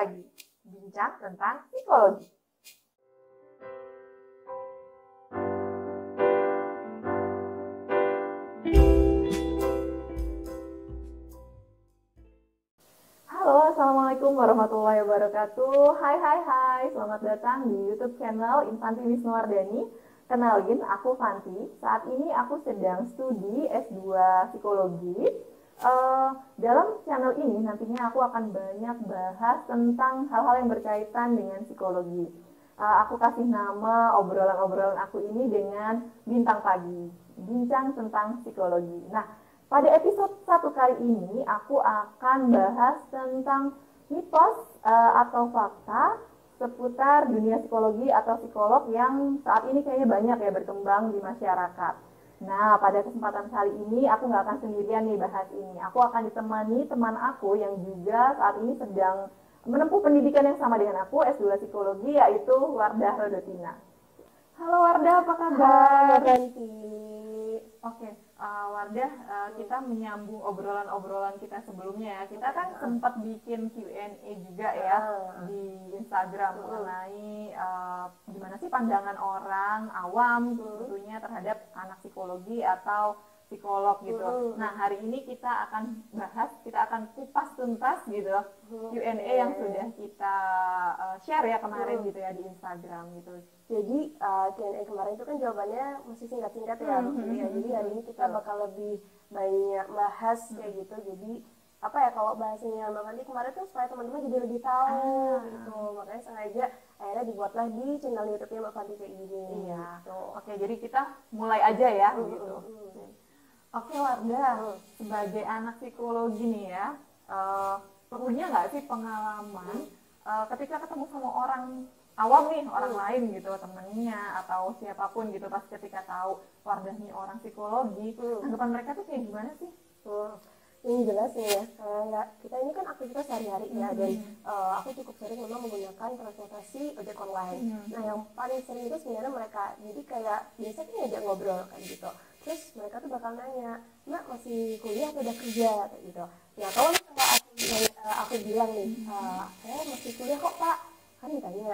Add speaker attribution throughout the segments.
Speaker 1: Pagi, bincang tentang psikologi. Halo, Assalamualaikum warahmatullahi wabarakatuh. Hai, selamat datang di YouTube channel Infanti Wisnuwardani. Kenalin, aku Fanti. Saat ini aku sedang studi S2 Psikologi. Dalam channel ini nantinya aku akan banyak bahas tentang hal-hal yang berkaitan dengan psikologi. Aku kasih nama obrolan-obrolan aku ini dengan Bintang Pagi, bincang tentang psikologi. Nah, pada episode 1 kali ini aku akan bahas tentang mitos atau fakta seputar dunia psikologi atau psikolog yang saat ini kayaknya banyak ya berkembang di masyarakat. Nah, pada kesempatan kali ini aku nggak akan sendirian nih bahas ini. Aku akan ditemani teman aku yang juga saat ini sedang menempuh pendidikan yang sama dengan aku, S2 Psikologi, yaitu Wardah Rodotina. Halo Wardah, apa kabar? Oke, Wardah, kita menyambung obrolan-obrolan kita sebelumnya ya. Kita kan sempat bikin Q&A juga ya di Instagram mengenai gimana sih pandangan orang awam tentunya terhadap anak psikologi atau psikolog gitu. Nah, hari ini kita akan bahas, kita akan kupas tuntas gitu Q&A yang sudah kita share ya kemarin gitu ya di Instagram gitu.
Speaker 2: Jadi Q&A kemarin itu kan jawabannya masih singkat-singkat ya, ya. Jadi hari ini kita bakal lebih banyak bahas kayak gitu. Jadi apa ya, kalau bahasanya Mbak Fandi kemarin tuh supaya teman-teman jadi lebih tahu gitu. Makanya sengaja akhirnya dibuatlah di channel YouTube-nya Mbak Fandi kayak gini.
Speaker 1: Iya.
Speaker 2: Gitu.
Speaker 1: Oke, jadi kita mulai aja ya gitu. Oke Wardah, sebagai anak psikologi nih ya, punya nggak sih pengalaman ketika ketemu sama orang awam nih, orang lain gitu, temennya atau siapapun gitu, pas ketika tahu Wardah nih orang psikologi, tanggapan mereka tuh kayak gimana sih?
Speaker 2: Yang jelas nih ya, kayak kita ini kan aktivitas sehari-hari ya, dan aku cukup sering memang menggunakan transportasi ojek online. Nah, yang paling sering itu sebenarnya mereka, jadi kayak biasa kan ngajak ngobrol kan gitu. Terus mereka tuh bakal nanya, Mbak masih kuliah atau udah kerja kayak gitu. Ya kalau aku bilang nih, saya masih kuliah kok Pak. Kan ditanya,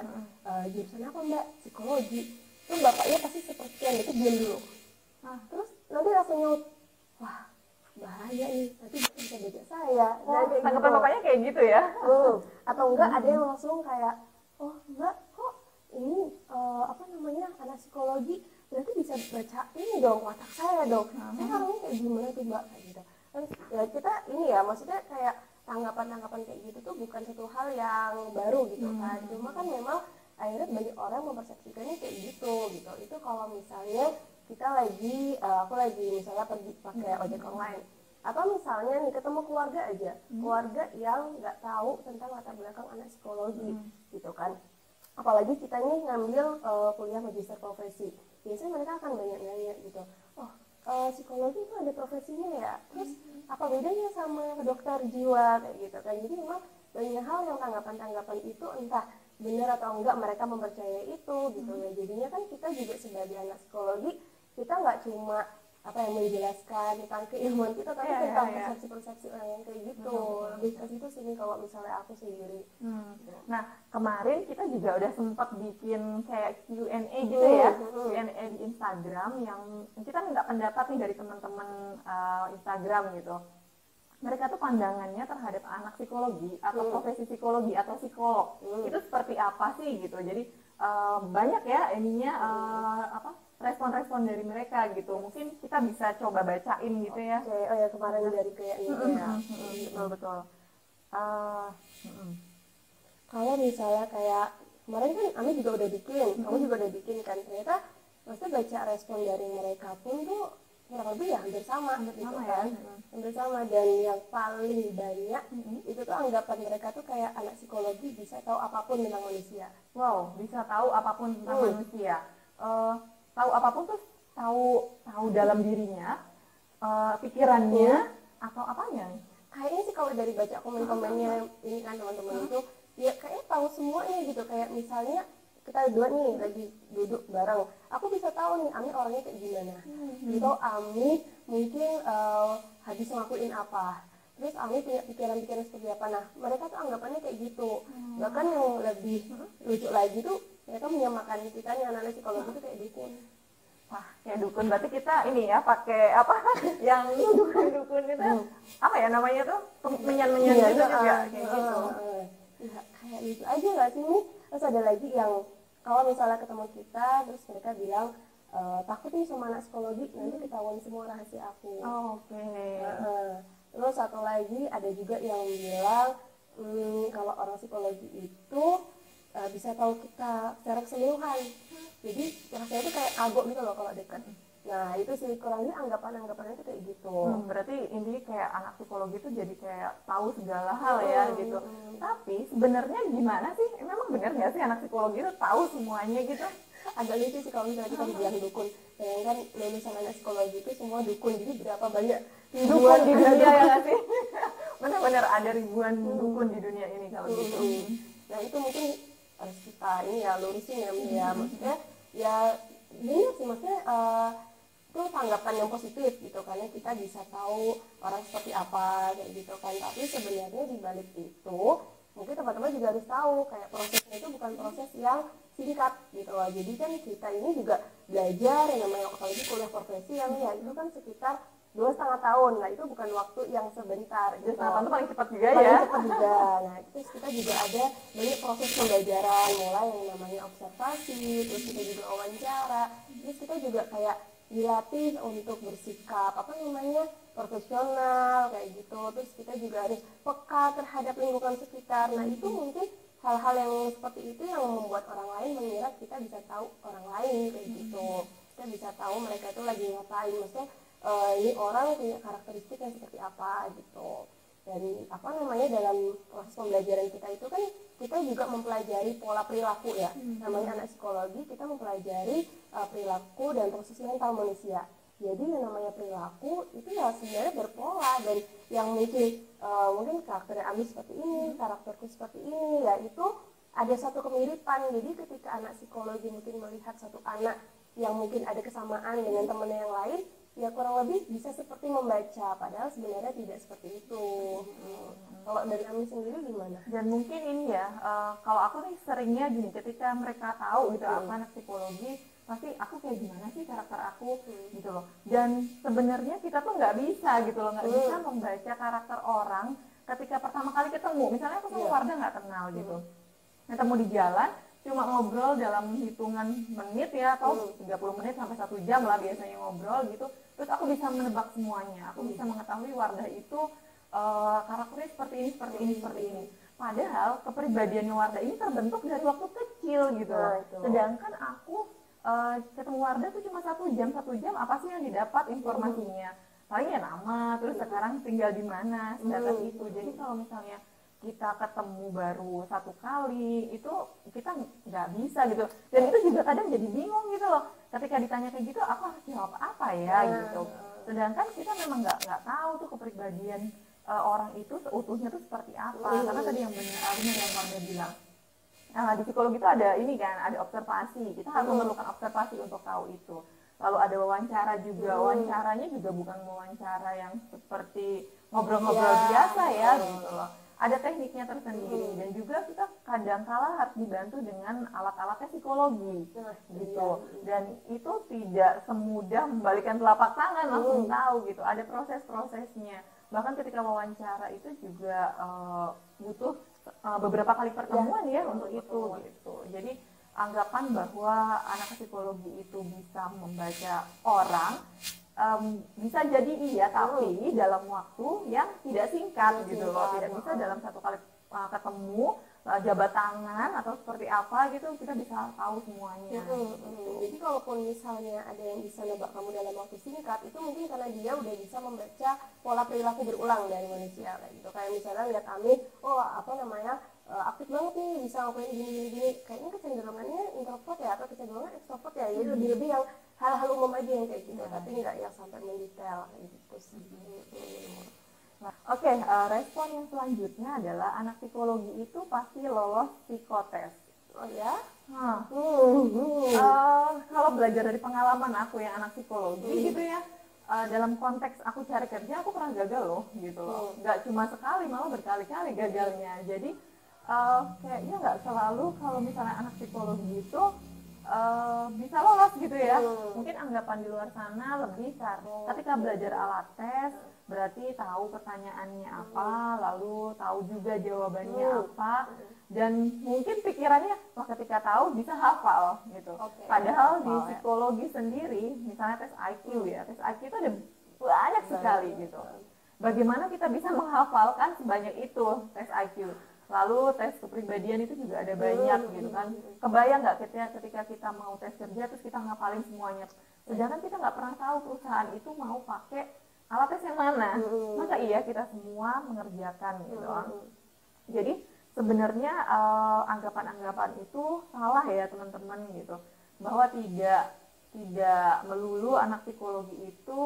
Speaker 2: jurusan apa Mbak? Psikologi. Terus bapaknya pasti sepertian itu diam dulu. Terus nanti langsung nyaut, wah bahaya nih, nanti bisa bajak saya.
Speaker 1: Nah, tanggapan bapaknya kayak gitu ya?
Speaker 2: Atau enggak ada yang langsung kayak, oh Mbak kok ini apa namanya anak psikologi, berarti bisa baca ini dong watak saya dong. Saya orangnya kayak gimana tuh Mbak kayak gitu. Terus ya kita ini ya, maksudnya kayak tanggapan-tanggapan kayak gitu tuh bukan satu hal yang baru gitu kan. Cuma kan memang akhirnya banyak orang mempersepsikannya kayak gitu. Itu kalau misalnya kita lagi, aku lagi misalnya pergi pakai ojek online, atau misalnya nih ketemu keluarga aja, keluarga yang nggak tahu tentang latar belakang anak psikologi gitu kan. Apalagi kita ini ngambil kuliah magister profesi, biasanya mereka akan banyak nanya gitu, oh psikologi itu ada profesinya ya, terus apa bedanya sama dokter jiwa kayak gitu kan. Jadi memang banyak hal yang tanggapan-tanggapan itu entah benar atau enggak mereka mempercayai itu gitu ya. Jadinya kan kita juga sebagai anak psikologi, kita nggak cuma apa yang menjelaskan tentang keilmuan kita, tapi tentang persepsi-persepsi orang yang kayak gitu. Lebih ke situ sih kalau misalnya aku sendiri.
Speaker 1: Nah, kemarin kita juga udah sempat bikin kayak Q&A gitu ya, Q&A di Instagram yang kita minta pendapat nih dari teman-teman Instagram gitu. Mereka tuh pandangannya terhadap anak psikologi atau profesi psikologi atau psikolog itu seperti apa sih gitu. Jadi banyak ya ininya respon-respon dari mereka gitu. Mungkin kita bisa coba bacain gitu ya.
Speaker 2: Oh ya, kemarin dari kayak gitu ya.
Speaker 1: Betul.
Speaker 2: Kalau misalnya kayak kemarin kan Ami juga udah bikin, kamu juga udah bikin kan, ternyata maksudnya baca respon dari mereka pun tuh kurang lebih ya hampir sama gitu kan. Hampir sama, dan yang paling banyak itu tuh anggapan mereka tuh kayak anak psikologi bisa tahu apapun tentang manusia.
Speaker 1: Wow, bisa tahu apapun tentang manusia. Tahu apapun tuh tahu dalam dirinya, pikirannya atau apanya?
Speaker 2: Kayaknya sih kalau dari baca komen-komennya ini kan teman-teman itu ya kayaknya tahu semuanya gitu. Kayak misalnya kita berdua nih lagi duduk bareng, aku bisa tahu nih Ami orangnya kayak gimana gitu. Ami mungkin habis ngelakuin apa, terus Ami punya pikiran-pikiran seperti apa. Nah mereka tuh anggapannya kayak gitu. Bahkan yang lebih lucu lagi tuh mereka menyamakan kita nih anak-anak psikologi tuh kayak dukun.
Speaker 1: Wah, kayak dukun. Berarti kita ini ya pakai apa yang dukun itu apa ya namanya tuh menyan-menyan gitu juga kayak gitu.
Speaker 2: Ya, kayak gitu aja nggak sih nih. Terus ada lagi yang kalau misalnya ketemu kita terus mereka bilang takut nih sama anak psikologi, nanti ketahuan semua rahasia aku.
Speaker 1: Oke.
Speaker 2: Terus satu lagi ada juga yang bilang kalau orang psikologi itu bisa tahu kita secara keseluruhan. Jadi rasanya itu kayak kagok gitu loh kalau dekat. Nah itu sih kurang lebih anggapan-anggapannya itu kayak gitu.
Speaker 1: Berarti intinya kayak anak psikologi itu jadi kayak tahu segala hal ya gitu. Tapi sebenarnya gimana sih? Memang benar nggak sih anak psikologi itu tahu semuanya gitu?
Speaker 2: Agak lucu sih kalau misalnya kita dibilang dukun. Bayangkan lulusan anak psikologi itu semua dukun, jadi berapa banyak
Speaker 1: dukun di dunia ya nggak sih? Benar-benar ada ribuan dukun di dunia ini kalau gitu.
Speaker 2: Nah itu mungkin harus kita ini ya lurusin ya, maksudnya ya benar sih, maksudnya itu tanggapan yang positif gitu, karena kita bisa tahu orang seperti apa kayak gitu kan. Tapi sebenarnya di balik itu mungkin teman-teman juga harus tahu kayak prosesnya itu bukan proses yang singkat gitu loh. Jadi kan kita ini juga belajar yang namanya apalagi kuliah profesi yang ya itu kan sekitar 2,5 tahun. Nah itu bukan waktu yang sebentar gitu. 2,5 tahun
Speaker 1: paling cepat juga
Speaker 2: paling
Speaker 1: ya.
Speaker 2: Cepat juga. Nah terus kita juga ada banyak proses pembelajaran, mulai yang namanya observasi, terus kita juga wawancara, terus kita juga kayak dilatih untuk bersikap apa namanya profesional kayak gitu. Terus kita juga harus peka terhadap lingkungan sekitar. Nah itu mungkin hal-hal yang seperti itu yang membuat orang lain mengira kita bisa tahu orang lain kayak gitu. Kita bisa tahu mereka itu lagi ngapain, maksudnya ini orang punya karakteristik yang seperti apa gitu. Dan apa namanya dalam proses pembelajaran kita itu kan kita juga mempelajari pola perilaku ya. Namanya anak psikologi, kita mempelajari perilaku dan proses mental manusia. Jadi yang namanya perilaku itu ya sebenarnya berpola, dan yang mungkin karakternya Ami seperti ini, karakterku seperti ini, ya itu ada satu kemiripan. Jadi ketika anak psikologi mungkin melihat satu anak yang mungkin ada kesamaan dengan temannya yang lain, ya kurang lebih bisa seperti membaca, padahal sebenarnya tidak seperti itu. Kalau dari Ami sendiri gimana?
Speaker 1: Dan mungkin ini ya, kalau aku nih seringnya gini, ketika mereka tahu gitu aku anak psikologi, pasti aku kayak gimana sih karakter aku gitu loh. Dan sebenarnya kita tuh nggak bisa gitu loh, nggak bisa membaca karakter orang ketika pertama kali ketemu. Misalnya aku sama Wardah nggak kenal gitu, ketemu di jalan, cuma ngobrol dalam hitungan menit ya, atau 30 menit sampai 1 jam lah biasanya ngobrol gitu. Terus aku bisa menebak semuanya, aku bisa mengetahui Wardah itu karakternya seperti ini, seperti ini, seperti ini. Padahal kepribadiannya Wardah ini terbentuk dari waktu kecil gitu loh. Sedangkan aku ketemu Wardah tuh cuma 1 jam apa sih yang didapat informasinya? Paling ya nama, terus sekarang tinggal di mana, sebatas itu. Jadi kalau misalnya kita ketemu baru 1 kali, itu kita nggak bisa gitu. Dan itu juga kadang jadi bingung gitu loh. Ketika ditanya kayak gitu, aku harus jawab apa ya gitu. Sedangkan kita memang nggak tahu tuh kepribadian orang itu seutuhnya tuh seperti apa. Karena tadi yang benar yang Wardah bilang, di psikologi itu ada ini kan, ada observasi. Kita harus memerlukan observasi untuk tahu itu. Lalu ada wawancara juga. Wawancaranya juga bukan wawancara yang seperti ngobrol-ngobrol biasa ya gitu loh. Ada tekniknya tersendiri, dan juga kita kadang-kala harus dibantu dengan alat-alatnya psikologi gitu. Dan itu tidak semudah membalikkan telapak tangan langsung tahu gitu. Ada proses-prosesnya. Bahkan ketika wawancara itu juga butuh beberapa kali pertemuan ya untuk itu gitu. Jadi anggapan bahwa anak psikologi itu bisa membaca orang bisa jadi iya, tapi dalam waktu yang tidak singkat gitu loh. Tidak bisa dalam 1 kali ketemu jabat tangan atau seperti apa gitu kita bisa tahu semuanya.
Speaker 2: Jadi kalaupun misalnya ada yang bisa nebak kamu dalam waktu singkat, itu mungkin karena dia udah bisa membaca pola perilaku berulang dari manusia kayak gitu. Kayak misalnya lihat Ami, aktif banget nih, bisa ngelakuin gini, kayaknya kecenderungannya introvert ya atau kecenderungan extrovert ya. Jadi lebih-lebih yang hal-hal umum aja yang kayak gitu, tapi nggak yang sampai mendetail kayak gitu sih.
Speaker 1: Oke, respon yang selanjutnya adalah anak psikologi itu pasti lolos psikotes.
Speaker 2: Oh ya?
Speaker 1: Kalau belajar dari pengalaman aku yang anak psikologi gitu ya, dalam konteks aku cari kerja aku pernah gagal loh gitu loh, nggak cuma sekali malah berkali-kali gagalnya. Jadi kayaknya nggak selalu kalau misalnya anak psikologi itu bisa lolos gitu ya. Mungkin anggapan di luar sana lebih karena ketika belajar alat tes berarti tahu pertanyaannya apa, lalu tahu juga jawabannya apa, dan mungkin pikirannya wah ketika tahu bisa hafal gitu. Padahal di psikologi sendiri misalnya tes IQ ya, tes IQ itu ada banyak sekali gitu. Bagaimana kita bisa menghafalkan sebanyak itu tes IQ? Lalu tes kepribadian itu juga ada banyak gitu kan. Kebayang nggak ketika kita mau tes kerja terus kita ngapalin semuanya, sedangkan kita nggak pernah tahu perusahaan itu mau pakai alat tes yang mana. Masa iya kita semua mengerjakan gitu. Jadi sebenarnya anggapan-anggapan itu salah ya teman-teman gitu, bahwa tidak melulu anak psikologi itu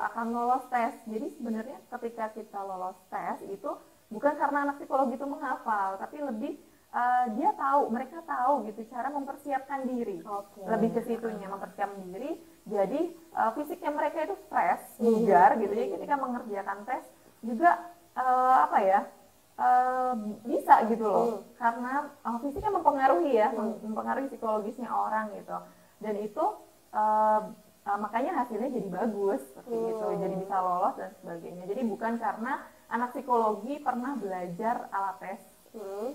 Speaker 1: akan lolos tes. Jadi sebenarnya ketika kita lolos tes itu bukan karena anak psikologi itu menghafal, tapi lebih mereka tahu gitu cara mempersiapkan diri. Lebih ke situnya, mempersiapkan diri. Jadi fisiknya mereka itu stres, bugar gitu. Jadi ketika mengerjakan tes juga bisa gitu loh. Karena fisiknya mempengaruhi ya, mempengaruhi psikologisnya orang gitu. Dan itu makanya hasilnya jadi bagus seperti itu, jadi bisa lolos dan sebagainya. Jadi bukan karena anak psikologi pernah belajar alat tes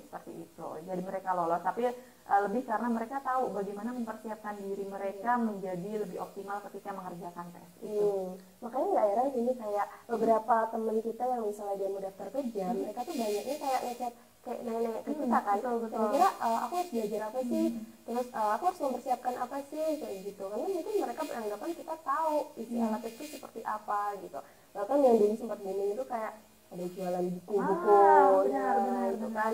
Speaker 1: seperti itu jadi mereka lolos, tapi lebih karena mereka tahu bagaimana mempersiapkan diri mereka menjadi lebih optimal ketika mengerjakan tes itu.
Speaker 2: Makanya nggak heran ini kayak beberapa teman kita yang misalnya dia mau daftar kerja, mereka tuh banyaknya kayak ngechat kayak nanya ke kita kan, kira-kira aku harus belajar apa sih, terus aku harus mempersiapkan apa sih, kayak gitu. Karena mungkin mereka beranggapan kita tahu isi alat tes itu seperti apa gitu. Bahkan yang dulu sempat booming itu kayak ada jualan buku-buku,
Speaker 1: benar,
Speaker 2: itu kan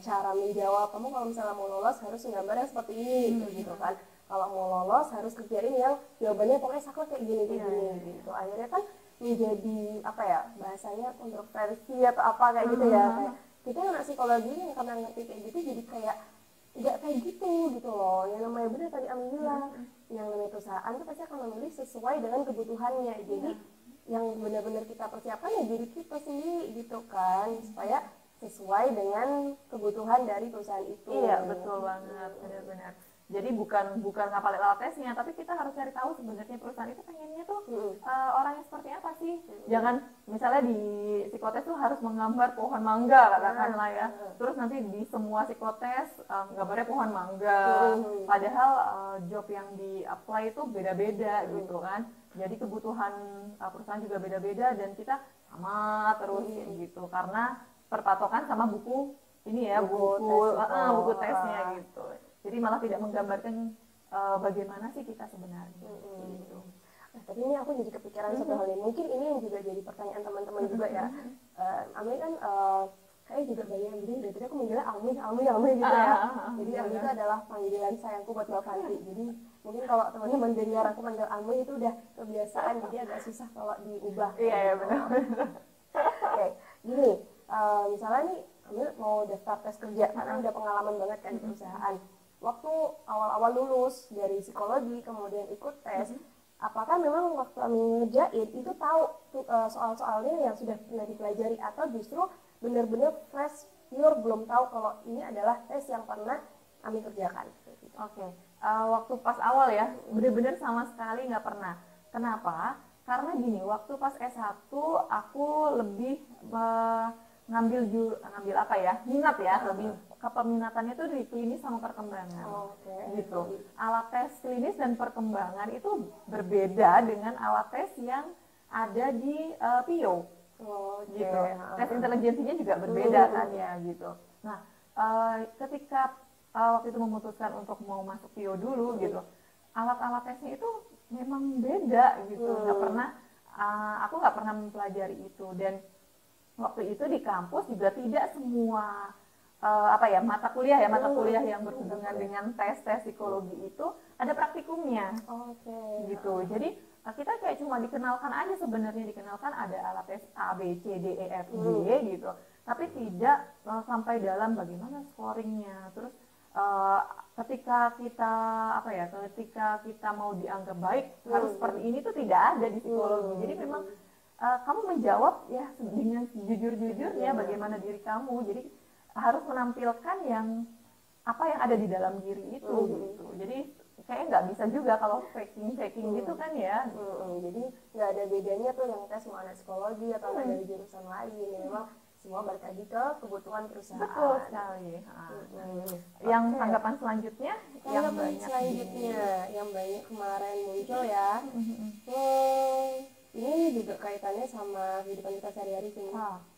Speaker 2: cara menjawab, kamu kalau misalnya mau lolos harus menggambar yang seperti ini, gitu kan. Kalau mau lolos harus kerjain yang jawabannya pokoknya saklek kayak gini, gitu. Akhirnya kan menjadi apa ya bahasanya kontroversi atau apa kayak gitu ya. Kayak kita anak psikologi yang karena ngerti kayak gitu jadi kayak nggak kayak gitu loh. Yang namanya benar tadi Ami bilang, yang namanya perusahaan itu pasti akan memilih sesuai dengan kebutuhannya. Jadi yang benar-benar kita persiapkan ya diri kita sendiri gitu kan, supaya sesuai dengan kebutuhan dari perusahaan itu.
Speaker 1: Iya betul banget, benar-benar. Jadi bukan ngapalin alat tesnya, tapi kita harus cari tahu sebenarnya perusahaan itu pengennya tuh orangnya seperti apa sih. Jangan misalnya di psikotes tuh harus menggambar pohon mangga katakanlah ya, terus nanti di semua psikotes gambarnya pohon mangga, padahal job yang di apply itu beda-beda gitu kan. Jadi kebutuhan perusahaan juga beda-beda dan kita sama terus gitu karena perpatokan sama buku ini ya, buku tesnya gitu. Jadi malah tidak menggambarkan bagaimana sih kita sebenarnya gitu.
Speaker 2: Nah, tapi ini aku jadi kepikiran satu hal ini, mungkin ini yang juga jadi pertanyaan teman-teman juga ya. Ami kan kayak juga banyak yang gini, dari tadi aku manggilnya Ami gitu ya. Jadi Ami itu adalah panggilan sayangku buat Mbak Fanti. Jadi mungkin kalau teman-teman dengar aku manggil Ami itu udah kebiasaan, jadi agak susah kalau diubah.
Speaker 1: Iya benar.
Speaker 2: Oke, gini, misalnya nih Ami mau daftar tes kerja, karena udah pengalaman banget kan di perusahaan. Waktu awal-awal lulus dari psikologi kemudian ikut tes, apakah memang waktu Ami ngerjain itu tahu soal-soalnya yang sudah pernah dipelajari, atau justru benar-benar fresh pure belum tahu kalau ini adalah tes yang pernah Ami kerjakan?
Speaker 1: Oke. Waktu pas awal ya benar-benar sama sekali nggak pernah. Kenapa? Karena gini, waktu pas S1 aku lebih ngambil apa ya, minat ya, lebih kepeminatannya itu di klinis sama perkembangan. Gitu. Alat tes klinis dan perkembangan itu berbeda dengan alat tes yang ada di PIO. Gitu. Tes intelijensinya juga berbeda kan ya gitu. Nah, ketika waktu itu memutuskan untuk mau masuk PIO dulu gitu, alat-alat tesnya itu memang beda gitu. Aku nggak pernah mempelajari itu, dan waktu itu di kampus juga tidak semua mata kuliah yang berhubungan dengan tes psikologi itu ada praktikumnya. Gitu. Jadi kita kayak cuma dikenalkan aja, sebenarnya dikenalkan ada alat tes A, B, C, D, E, F, G gitu. Tapi tidak sampai dalam bagaimana scoringnya, terus uh, ketika kita ketika kita mau dianggap baik harus seperti ini tuh tidak ada di psikologi. Jadi memang kamu menjawab ya dengan jujur-jujurnya bagaimana diri kamu. Jadi harus menampilkan yang apa yang ada di dalam diri itu gitu. Jadi kayaknya nggak bisa juga kalau faking gitu kan ya.
Speaker 2: Jadi nggak ada bedanya tuh yang tes mau anak psikologi atau anak dari jurusan lain. Memang semua balik lagi ke kebutuhan perusahaan.
Speaker 1: Betul sekali. Yang tanggapan selanjutnya
Speaker 2: yang banyak kemarin muncul ya. Ini juga kaitannya sama kehidupan kita sehari-hari sih.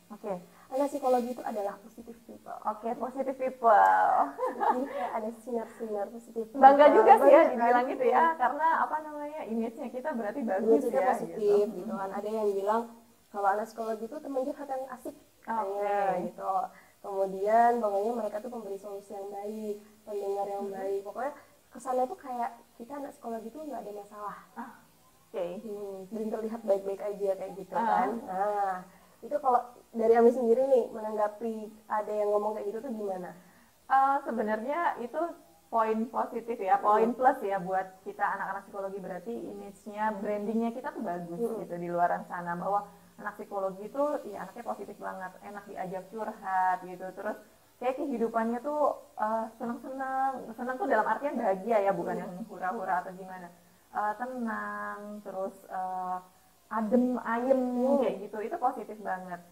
Speaker 1: Oke.
Speaker 2: Anak psikologi itu adalah positive people.
Speaker 1: Positive people.
Speaker 2: Jadi kayak ada sinar-sinar positif.
Speaker 1: Bangga juga sih ya dibilang gitu ya, karena image-nya kita berarti bagus ya.
Speaker 2: Positif gitu kan. Ada yang bilang kalau anak psikologi itu teman curhat yang asik katanya gitu. Kemudian pokoknya mereka tuh pemberi solusi yang baik, pendengar yang baik. Pokoknya kesannya tuh kayak kita anak psikologi itu nggak ada masalah. Dan terlihat baik-baik aja kayak gitu kan. Nah, itu kalau dari Ami sendiri nih menanggapi ada yang ngomong kayak gitu tuh gimana?
Speaker 1: Sebenarnya itu poin positif ya, poin plus ya buat kita anak-anak psikologi, berarti image-nya, brandingnya kita tuh bagus gitu di luaran sana, bahwa anak psikologi itu ya anaknya positif banget, enak diajak curhat gitu, terus kayak kehidupannya tuh senang tuh dalam artian bahagia ya, bukan yang hura-hura atau gimana, tenang, terus adem ayem kayak gitu, itu positif banget.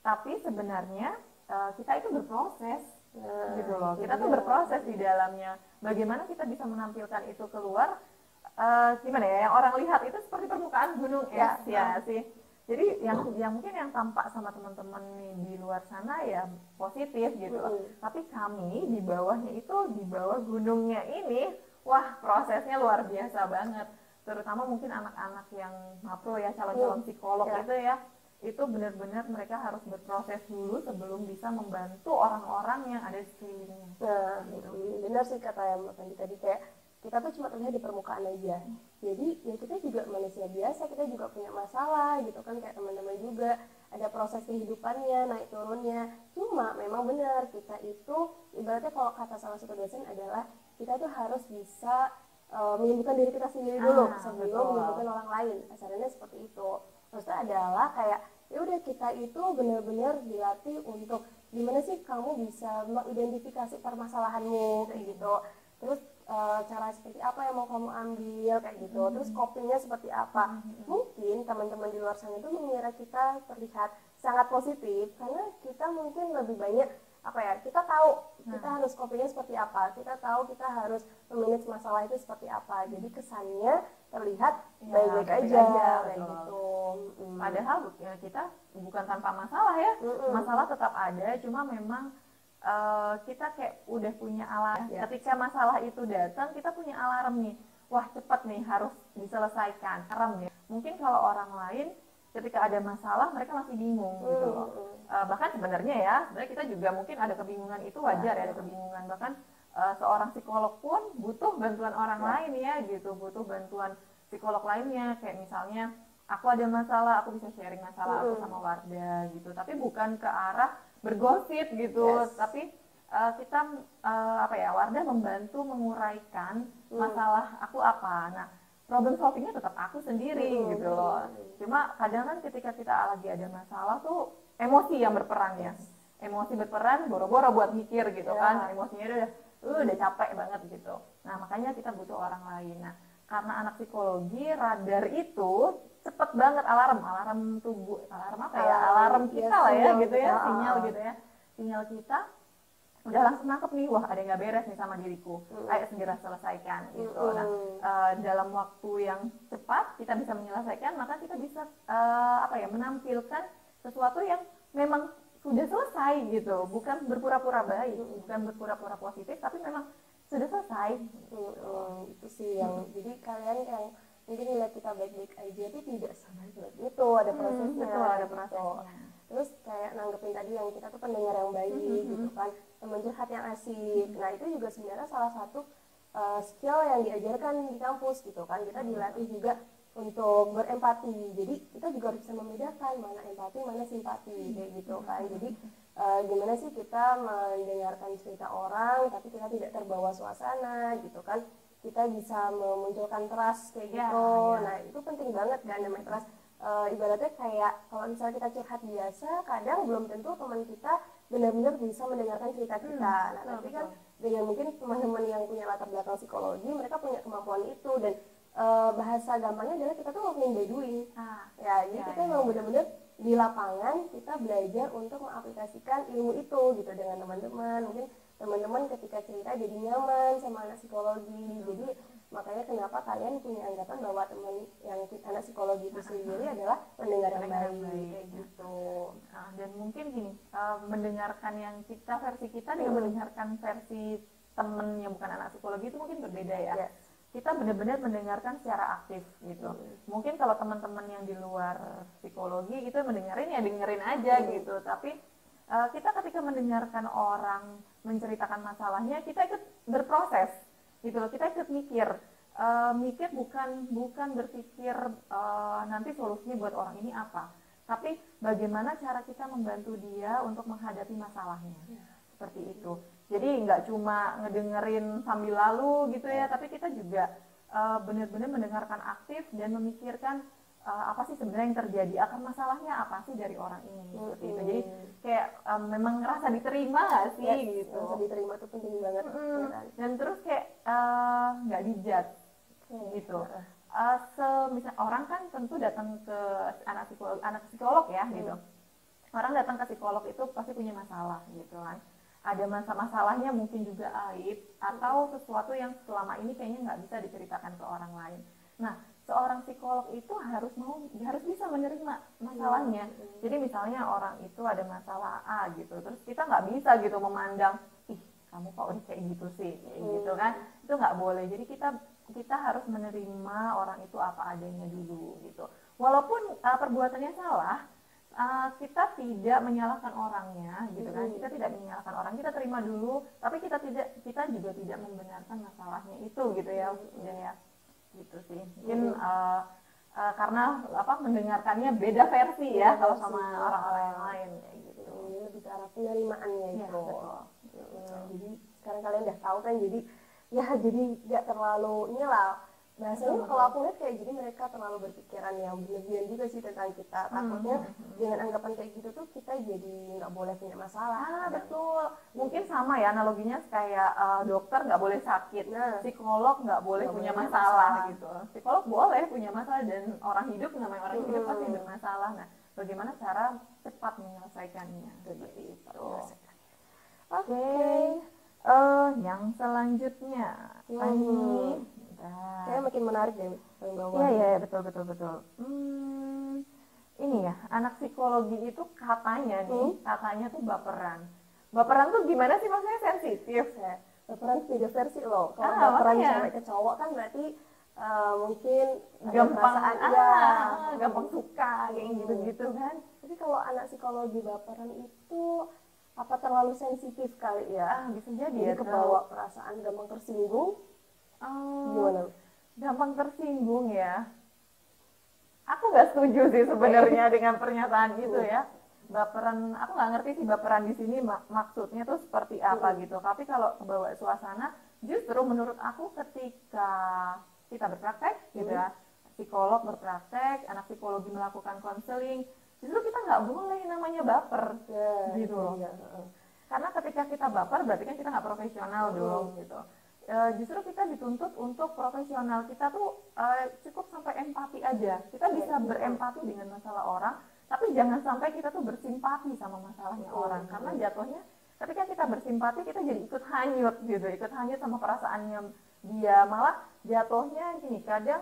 Speaker 1: Tapi sebenarnya kita itu berproses gitu loh, kita tuh berproses di dalamnya. Bagaimana kita bisa menampilkan itu keluar, gimana ya, yang orang lihat itu seperti permukaan gunung es ya sih. Jadi yang mungkin yang tampak sama teman-teman nih di luar sana ya positif gitu, tapi kami di bawahnya itu, di bawah gunungnya ini, wah prosesnya luar biasa banget. Terutama mungkin anak-anak yang mapro ya, calon-calon psikolog itu ya, itu benar-benar mereka harus berproses dulu sebelum bisa membantu orang-orang yang ada di sekelilingnya.
Speaker 2: Nah, gitu. Benar sih kata yang Mbak Fandi tadi, kayak kita tuh cuma terlihat di permukaan aja. Jadi ya kita juga manusia biasa, kita juga punya masalah gitu kan, kayak teman-teman juga ada proses kehidupannya, naik turunnya. Cuma memang benar, kita itu ibaratnya kalau kata salah satu dosen adalah kita tuh harus bisa menyembuhkan diri kita sendiri dulu sebelum menyembuhkan orang lain. Asalnya seperti itu. Maksudnya adalah kayak ya udah, kita itu benar-benar dilatih untuk gimana sih kamu bisa mengidentifikasi permasalahanmu kayak gitu. Terus cara seperti apa yang mau kamu ambil kayak gitu. Terus copingnya seperti apa. Mungkin teman-teman di luar sana itu mengira kita terlihat sangat positif karena kita mungkin lebih banyak kita tahu kita harus copingnya seperti apa, kita tahu kita harus memanage masalah itu seperti apa, jadi kesannya terlihat baik-baik aja kayak gitu.
Speaker 1: Padahal ya, kita bukan tanpa masalah ya, masalah tetap ada, cuma memang kita kayak udah punya alarm. Ketika masalah itu datang, kita punya alarm nih, wah cepat nih harus diselesaikan, alarm ya. Mungkin kalau orang lain ketika ada masalah mereka masih bingung gitu loh. Bahkan sebenarnya kita juga mungkin ada kebingungan, itu wajar ya, ada kebingungan. Bahkan seorang psikolog pun butuh bantuan orang lain ya gitu, butuh bantuan psikolog lainnya. Kayak misalnya aku ada masalah, aku bisa sharing masalah aku sama Wardah gitu, tapi bukan ke arah bergosip gitu, tapi kita Wardah membantu menguraikan masalah aku apa. Nah, problem solvingnya tetap aku sendiri gitu loh. Cuma kadang kan ketika kita lagi ada masalah tuh emosi yang berperan ya. Emosi berperan, boro-boro buat mikir gitu kan. Emosinya udah capek banget gitu. Nah, makanya kita butuh orang lain. Nah, karena anak psikologi, radar itu cepet banget alarm tubuh, alarm kita lah ya gitu ya, sinyal gitu ya. Sinyal kita udah langsung nangkep nih, wah ada yang gak beres nih sama diriku, ayo segera selesaikan gitu. Nah, dalam waktu yang cepat kita bisa menyelesaikan, maka kita bisa menampilkan sesuatu yang memang sudah selesai gitu, bukan berpura-pura baik, bukan berpura-pura positif, tapi memang sudah selesai.
Speaker 2: Itu sih yang jadi kalian yang mungkin lihat kita baik-baik aja itu tidak sebaik itu, ada prosesnya.
Speaker 1: Betul, ada prosesnya.
Speaker 2: Terus kayak nanggepin tadi yang kita tuh pendengar yang baik gitu kan, teman curhat yang asik. Nah itu juga sebenarnya salah satu skill yang diajarkan di kampus gitu kan. Kita dilatih juga untuk berempati. Jadi kita juga harus bisa membedakan mana empati, mana simpati kayak gitu kan. Jadi gimana sih kita mendengarkan cerita orang tapi kita tidak terbawa suasana gitu kan. Kita bisa memunculkan trust kayak gitu. Nah, itu penting banget kan namanya trust. Ibaratnya kayak kalau misalnya kita curhat biasa, kadang belum tentu teman kita benar-benar bisa mendengarkan cerita kita. Nah, tapi kan dengan mungkin teman-teman yang punya latar belakang psikologi, mereka punya kemampuan itu. Dan bahasa gampangnya adalah kita tuh walking by doing. Jadi kita memang benar-benar di lapangan kita belajar untuk mengaplikasikan ilmu itu gitu dengan teman-teman. Mungkin teman-teman ketika cerita jadi nyaman sama anak psikologi. Jadi makanya kenapa kalian punya anggapan bahwa teman yang anak psikologi itu sendiri adalah pendengar yang baik kayak gitu.
Speaker 1: Dan mungkin gini, mendengarkan yang kita versi kita dengan mendengarkan versi temen yang bukan anak psikologi itu mungkin berbeda ya. Kita benar-benar mendengarkan secara aktif gitu. Mungkin kalau teman-teman yang di luar psikologi itu mendengarin ya dengerin aja gitu. Tapi kita ketika mendengarkan orang menceritakan masalahnya, kita ikut berproses gitu loh. Kita ikut mikir bukan berpikir nanti solusinya buat orang ini apa, tapi bagaimana cara kita membantu dia untuk menghadapi masalahnya. Seperti itu. Jadi nggak cuma ngedengerin sambil lalu gitu ya, tapi kita juga benar-benar mendengarkan aktif dan memikirkan apa sih sebenarnya yang terjadi, akar masalahnya apa sih dari orang ini, seperti itu. Jadi kayak memang ngerasa diterima nggak sih gitu.
Speaker 2: Ngerasa diterima itu penting banget.
Speaker 1: Dan terus kayak nggak dijudge gitu. Misal orang kan tentu datang ke anak psikolog ya gitu. Orang datang ke psikolog itu pasti punya masalah gitu kan. Ada masalahnya mungkin juga aib atau sesuatu yang selama ini kayaknya nggak bisa diceritakan ke orang lain. Nah, seorang psikolog itu harus bisa menerima masalahnya. Jadi misalnya orang itu ada masalah A gitu, terus kita nggak bisa gitu memandang, ih kamu kok udah kayak gitu sih, gitu kan? Itu nggak boleh. Jadi kita harus menerima orang itu apa adanya dulu gitu. Walaupun perbuatannya salah, kita tidak menyalahkan orangnya gitu kan, kita tidak menyalahkan orang, kita terima dulu, tapi kita juga tidak membenarkan masalahnya itu gitu ya, gitu sih. Mungkin karena mendengarkannya beda versi ya kalau sama orang-orang yang lain kayak gitu.
Speaker 2: Lebih ke arah penerimaannya itu.
Speaker 1: Betul.
Speaker 2: Jadi sekarang kalian udah tahu kan, jadi nggak terlalu inilah. Bahasanya kalau aku lihat kayak jadi mereka terlalu berpikiran yang berlebihan juga sih tentang kita. Takutnya dengan anggapan kayak gitu tuh kita jadi nggak boleh punya masalah.
Speaker 1: Betul. Mungkin sama ya analoginya kayak dokter nggak boleh sakit, psikolog nggak boleh punya masalah gitu. Psikolog boleh punya masalah, dan orang hidup namanya orang hidup pasti bermasalah. Nah, bagaimana cara cepat menyelesaikannya seperti itu. Oke. Yang selanjutnya ini
Speaker 2: Kayaknya makin menarik deh.
Speaker 1: Iya, betul. Ini ya, anak psikologi itu katanya tuh baperan. Baperan tuh gimana sih, maksudnya sensitif ya?
Speaker 2: Baperan beda versi loh. Kalau baperan cewek ke cowok kan berarti mungkin
Speaker 1: gampang suka kayak gitu kan.
Speaker 2: Tapi kalau anak psikologi baperan itu apa terlalu sensitif kali ya?
Speaker 1: Bisa jadi ya,
Speaker 2: kebawa perasaan, gampang tersinggung. Gimana?
Speaker 1: Gampang tersinggung ya. Aku nggak setuju sih sebenarnya dengan pernyataan itu ya. Baperan, aku nggak ngerti sih baperan di sini maksudnya tuh seperti apa gitu. Tapi kalau kebawa suasana, justru menurut aku ketika kita berpraktek gitu ya, psikolog berpraktek, anak psikologi melakukan konseling, justru kita nggak boleh namanya baper gitu loh. Karena ketika kita baper berarti kan kita nggak profesional dong gitu. Justru kita dituntut untuk profesional. Kita tuh cukup sampai empati aja. Kita bisa berempati dengan masalah orang, tapi jangan sampai kita tuh bersimpati sama masalahnya orang. Karena jatuhnya ketika kita bersimpati, kita jadi ikut hanyut gitu, ikut hanyut sama perasaannya dia. Malah jatuhnya gini, kadang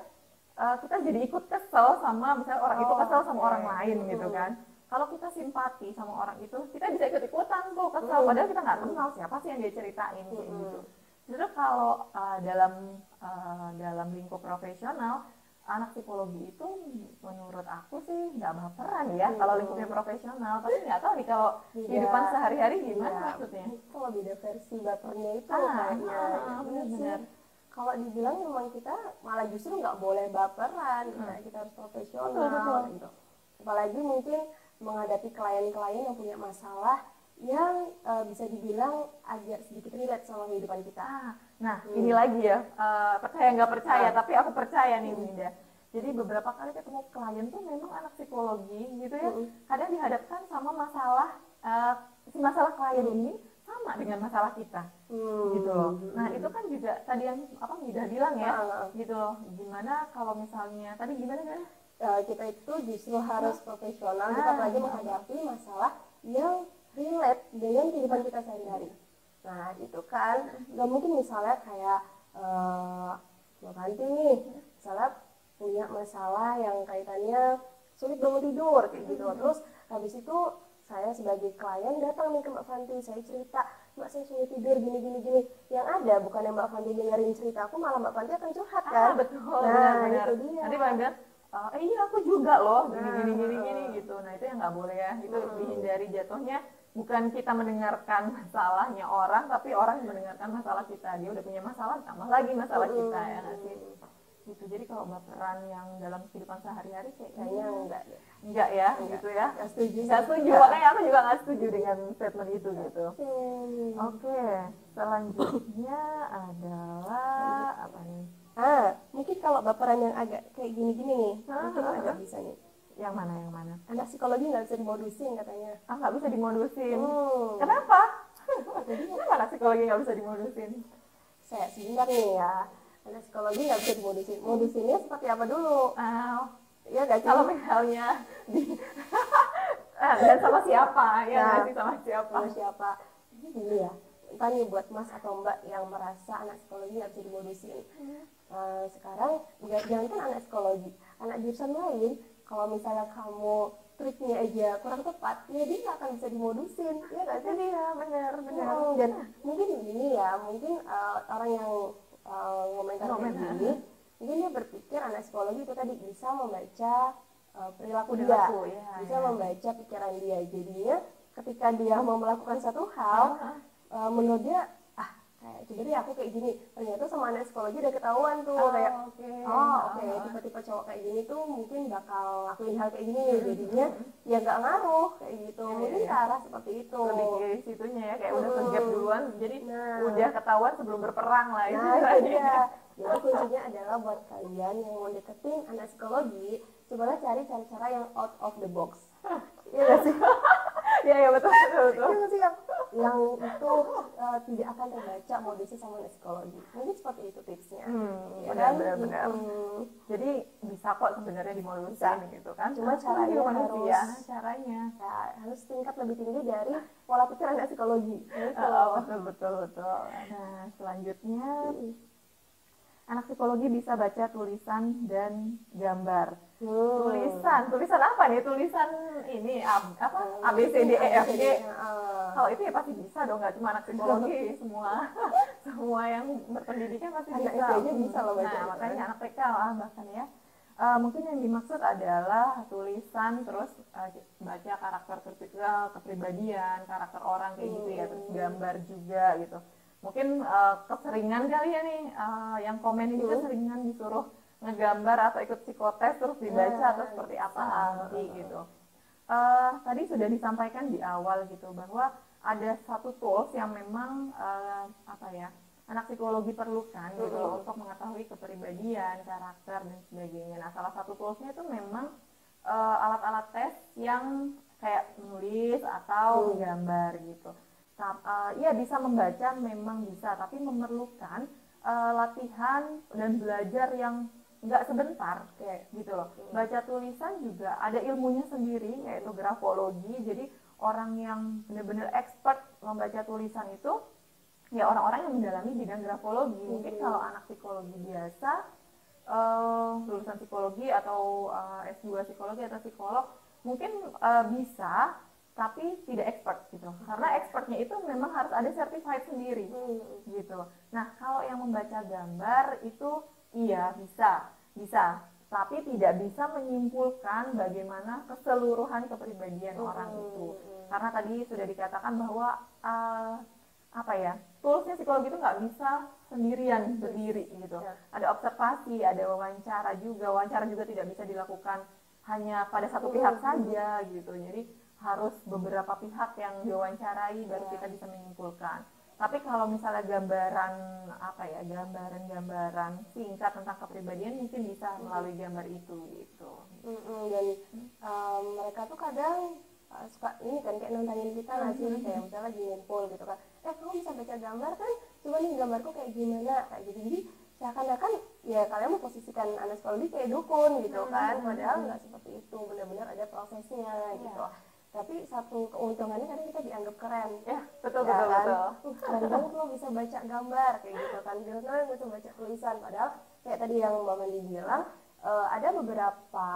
Speaker 1: kita jadi ikut kesel sama misalnya orang itu kesel sama orang lain gitu kan. Kalau kita simpati sama orang itu, kita bisa ikut-ikutan tuh kesel, padahal kita nggak kenal siapa sih yang dia ceritain kayak gitu. Justru kalau dalam lingkup profesional, anak psikologi itu menurut aku sih nggak baperan ya kalau lingkupnya profesional. Tapi nggak tahu nih kalau kehidupan sehari-hari gimana maksudnya.
Speaker 2: Kalau beda versi bapernya itu kayaknya
Speaker 1: benar-benar.
Speaker 2: kalau dibilang memang kita malah justru nggak boleh baperan, kita harus profesional
Speaker 1: Betul.
Speaker 2: gitu. Apalagi mungkin menghadapi klien-klien yang punya masalah yang bisa dibilang agak sedikit relate sama kehidupan kita.
Speaker 1: Nah, ini lagi ya, percaya nggak percaya, tapi aku percaya nih Winda. Jadi beberapa kali ketemu klien tuh memang anak psikologi gitu ya, kadang dihadapkan sama masalah, si masalah klien ini sama dengan masalah kita, gitu loh. Nah itu kan juga tadi yang apa Winda bilang ya, gitu loh. Gimana kalau misalnya tadi gimana?
Speaker 2: Kita itu justru harus profesional, apalagi menghadapi masalah yang relate dengan kehidupan kita sehari-hari. Nah itu kan nggak mungkin misalnya kayak Mbak Fanti nih, misalnya punya masalah yang kaitannya sulit bangun tidur kayak gitu. Terus habis itu saya sebagai klien datang nih ke Mbak Fanti, saya cerita, Mbak saya sulit tidur gini. Yang ada bukan yang Mbak Fanti dengerin cerita aku, malah Mbak Fanti akan curhat kan.
Speaker 1: Betul,
Speaker 2: nah
Speaker 1: benar.
Speaker 2: itu dia.
Speaker 1: Nanti Mbak iya aku juga loh gini gitu. Nah itu yang nggak boleh ya, itu dihindari. Jatuhnya bukan kita mendengarkan masalahnya orang, tapi orang yang mendengarkan masalah kita. Dia udah punya masalah, tambah lagi masalah kita ya nggak sih gitu. Jadi kalau baperan yang dalam kehidupan sehari-hari kayaknya enggak ya gitu ya. Nggak setuju. Makanya aku juga nggak setuju dengan statement itu gitu. Oke, selanjutnya adalah apa nih?
Speaker 2: Mungkin kalau baperan yang agak kayak gini-gini nih, mungkin agak bisa nih.
Speaker 1: Yang mana?
Speaker 2: Anak psikologi nggak bisa dimodusin katanya.
Speaker 1: Nggak bisa dimodusin. Kenapa? Kenapa anak psikologi nggak bisa dimodusin?
Speaker 2: Saya singkat nih ya. Anak psikologi nggak bisa dimodusin. Modusinnya seperti apa dulu?
Speaker 1: Ya nggak sih? Kalau misalnya dan sama siapa? Ya nggak sih sama siapa?
Speaker 2: Sama siapa? Ini gini ya. Entah nih buat Mas atau Mbak yang merasa anak psikologi nggak bisa dimodusin. Sekarang jangan kan anak psikologi, anak jurusan lain, kalau misalnya kamu triknya aja kurang tepat, ya dia nggak akan bisa dimodusin, ya nggak sih?
Speaker 1: Iya benar.
Speaker 2: Dan mungkin gini ya, mungkin orang yang komentar kayak gini, mungkin dia berpikir anak psikologi itu tadi bisa membaca perilaku dia, bisa membaca pikiran dia, jadinya ketika dia mau melakukan satu hal, menurut dia sebenarnya aku kayak gini, ternyata sama anak psikologi udah ketahuan tuh kayak tipe-tipe cowok kayak gini tuh mungkin bakal lakuin hal kayak gini, jadinya ya nggak ngaruh kayak gitu, mungkin ke arah seperti itu.
Speaker 1: Lebih ke situnya ya, kayak udah kegap duluan, jadi udah ketahuan sebelum berperang lah itu.
Speaker 2: Jadi kuncinya adalah buat kalian yang mau deketin anak psikologi, cobalah cari cara-cara yang out of the box. Iya nggak sih?
Speaker 1: Iya betul.
Speaker 2: Yang itu tidak akan terbaca modusnya sama anak psikologi. Mungkin seperti itu tipsnya.
Speaker 1: Benar. Jadi bisa kok sebenarnya dimodusin gitu kan. Cuma caranya
Speaker 2: harus tingkat lebih tinggi dari pola pikir anak psikologi.
Speaker 1: Betul. Nah selanjutnya anak psikologi bisa baca tulisan dan gambar. Tulisan apa nih? Tulisan ini apa? A B C D E F G. Kalau itu ya pasti bisa dong, nggak cuma anak psikologi, semua yang berpendidikan pasti bisa.
Speaker 2: Loh baca.
Speaker 1: Nah makanya anak TK lah bahkan ya. Mungkin yang dimaksud adalah tulisan, terus baca karakter vertikal, kepribadian, karakter orang kayak gitu ya, terus gambar juga gitu. Mungkin keseringan kali ya nih yang komen ini keseringan disuruh ngegambar atau ikut psikotes terus dibaca atau seperti apa nanti gitu. Tadi sudah disampaikan di awal gitu bahwa ada satu tools yang memang anak psikologi perlukan gitu loh, untuk mengetahui kepribadian, karakter dan sebagainya. Nah salah satu toolsnya itu memang alat-alat tes yang kayak menulis atau menggambar gitu. Iya bisa membaca memang bisa, tapi memerlukan latihan dan belajar yang nggak sebentar kayak gitu loh. Baca tulisan juga ada ilmunya sendiri, yaitu grafologi. Jadi orang yang benar-benar expert membaca tulisan itu ya orang-orang yang mendalami bidang grafologi. Mungkin kalau anak psikologi biasa, lulusan psikologi atau S2 psikologi atau psikolog mungkin bisa, tapi tidak expert gitu. Karena expertnya itu memang harus ada certified sendiri gitu. Nah kalau yang membaca gambar itu iya bisa, tapi tidak bisa menyimpulkan bagaimana keseluruhan kepribadian orang itu. Karena tadi sudah dikatakan bahwa apa ya, toolsnya psikologi itu nggak bisa sendirian berdiri gitu. Ada observasi, ada wawancara juga tidak bisa dilakukan hanya pada satu pihak saja gitu. Jadi harus beberapa pihak yang diwawancarai baru kita bisa menyimpulkan. Tapi kalau misalnya gambaran apa ya, gambaran singkat tentang kepribadian mungkin bisa melalui gambar itu gitu.
Speaker 2: Dan mereka tuh kadang suka ini kan kayak nantangin kita nggak sih, kayak misalnya lagi ngumpul gitu kan, kamu bisa baca gambar kan, coba nih gambarku kayak gimana, kayak gitu. Jadi seakan-akan ya kalian memposisikan anak psikologi kayak dukun gitu kan, padahal nggak seperti itu, benar-benar ada prosesnya gitu. Tapi satu keuntungannya kadang kita dianggap keren,
Speaker 1: betul.
Speaker 2: keren banget lo bisa baca gambar kayak gitu kan, keren bisa baca tulisan. Padahal kayak tadi yang Mbak Mandi bilang, ada beberapa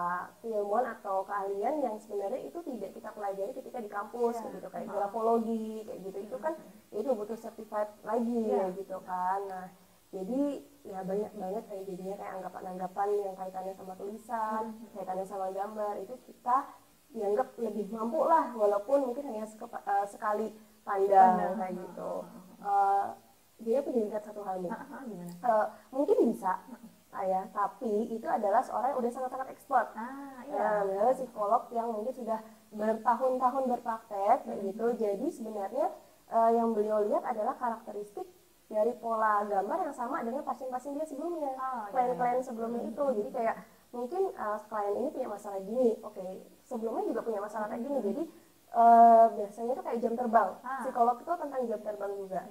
Speaker 2: keilmuan atau keahlian yang sebenarnya itu tidak kita pelajari ketika di kampus gitu, kayak grafologi kayak gitu, itu kan itu butuh certified lagi ya gitu kan. Nah jadi ya banyak banget kayak jadinya kayak anggapan-anggapan yang kaitannya sama tulisan, kaitannya sama gambar, itu kita dianggap lebih mampu lah, walaupun mungkin hanya sekali pandang kayak gitu. Dia punya ingat satu hal nih, mungkin bisa ya, tapi itu adalah seorang yang udah sangat-sangat expert, psikolog yang mungkin sudah bertahun-tahun berpraktek kayak gitu. Jadi sebenarnya yang beliau lihat adalah karakteristik dari pola gambar yang sama dengan pasien-pasien dia sebelumnya, klien-klien sebelumnya itu. Jadi kayak mungkin klien ini punya masalah gini, sebelumnya juga punya masalah kayak gini. Jadi biasanya itu kayak jam terbang, psikolog itu tentang jam terbang juga.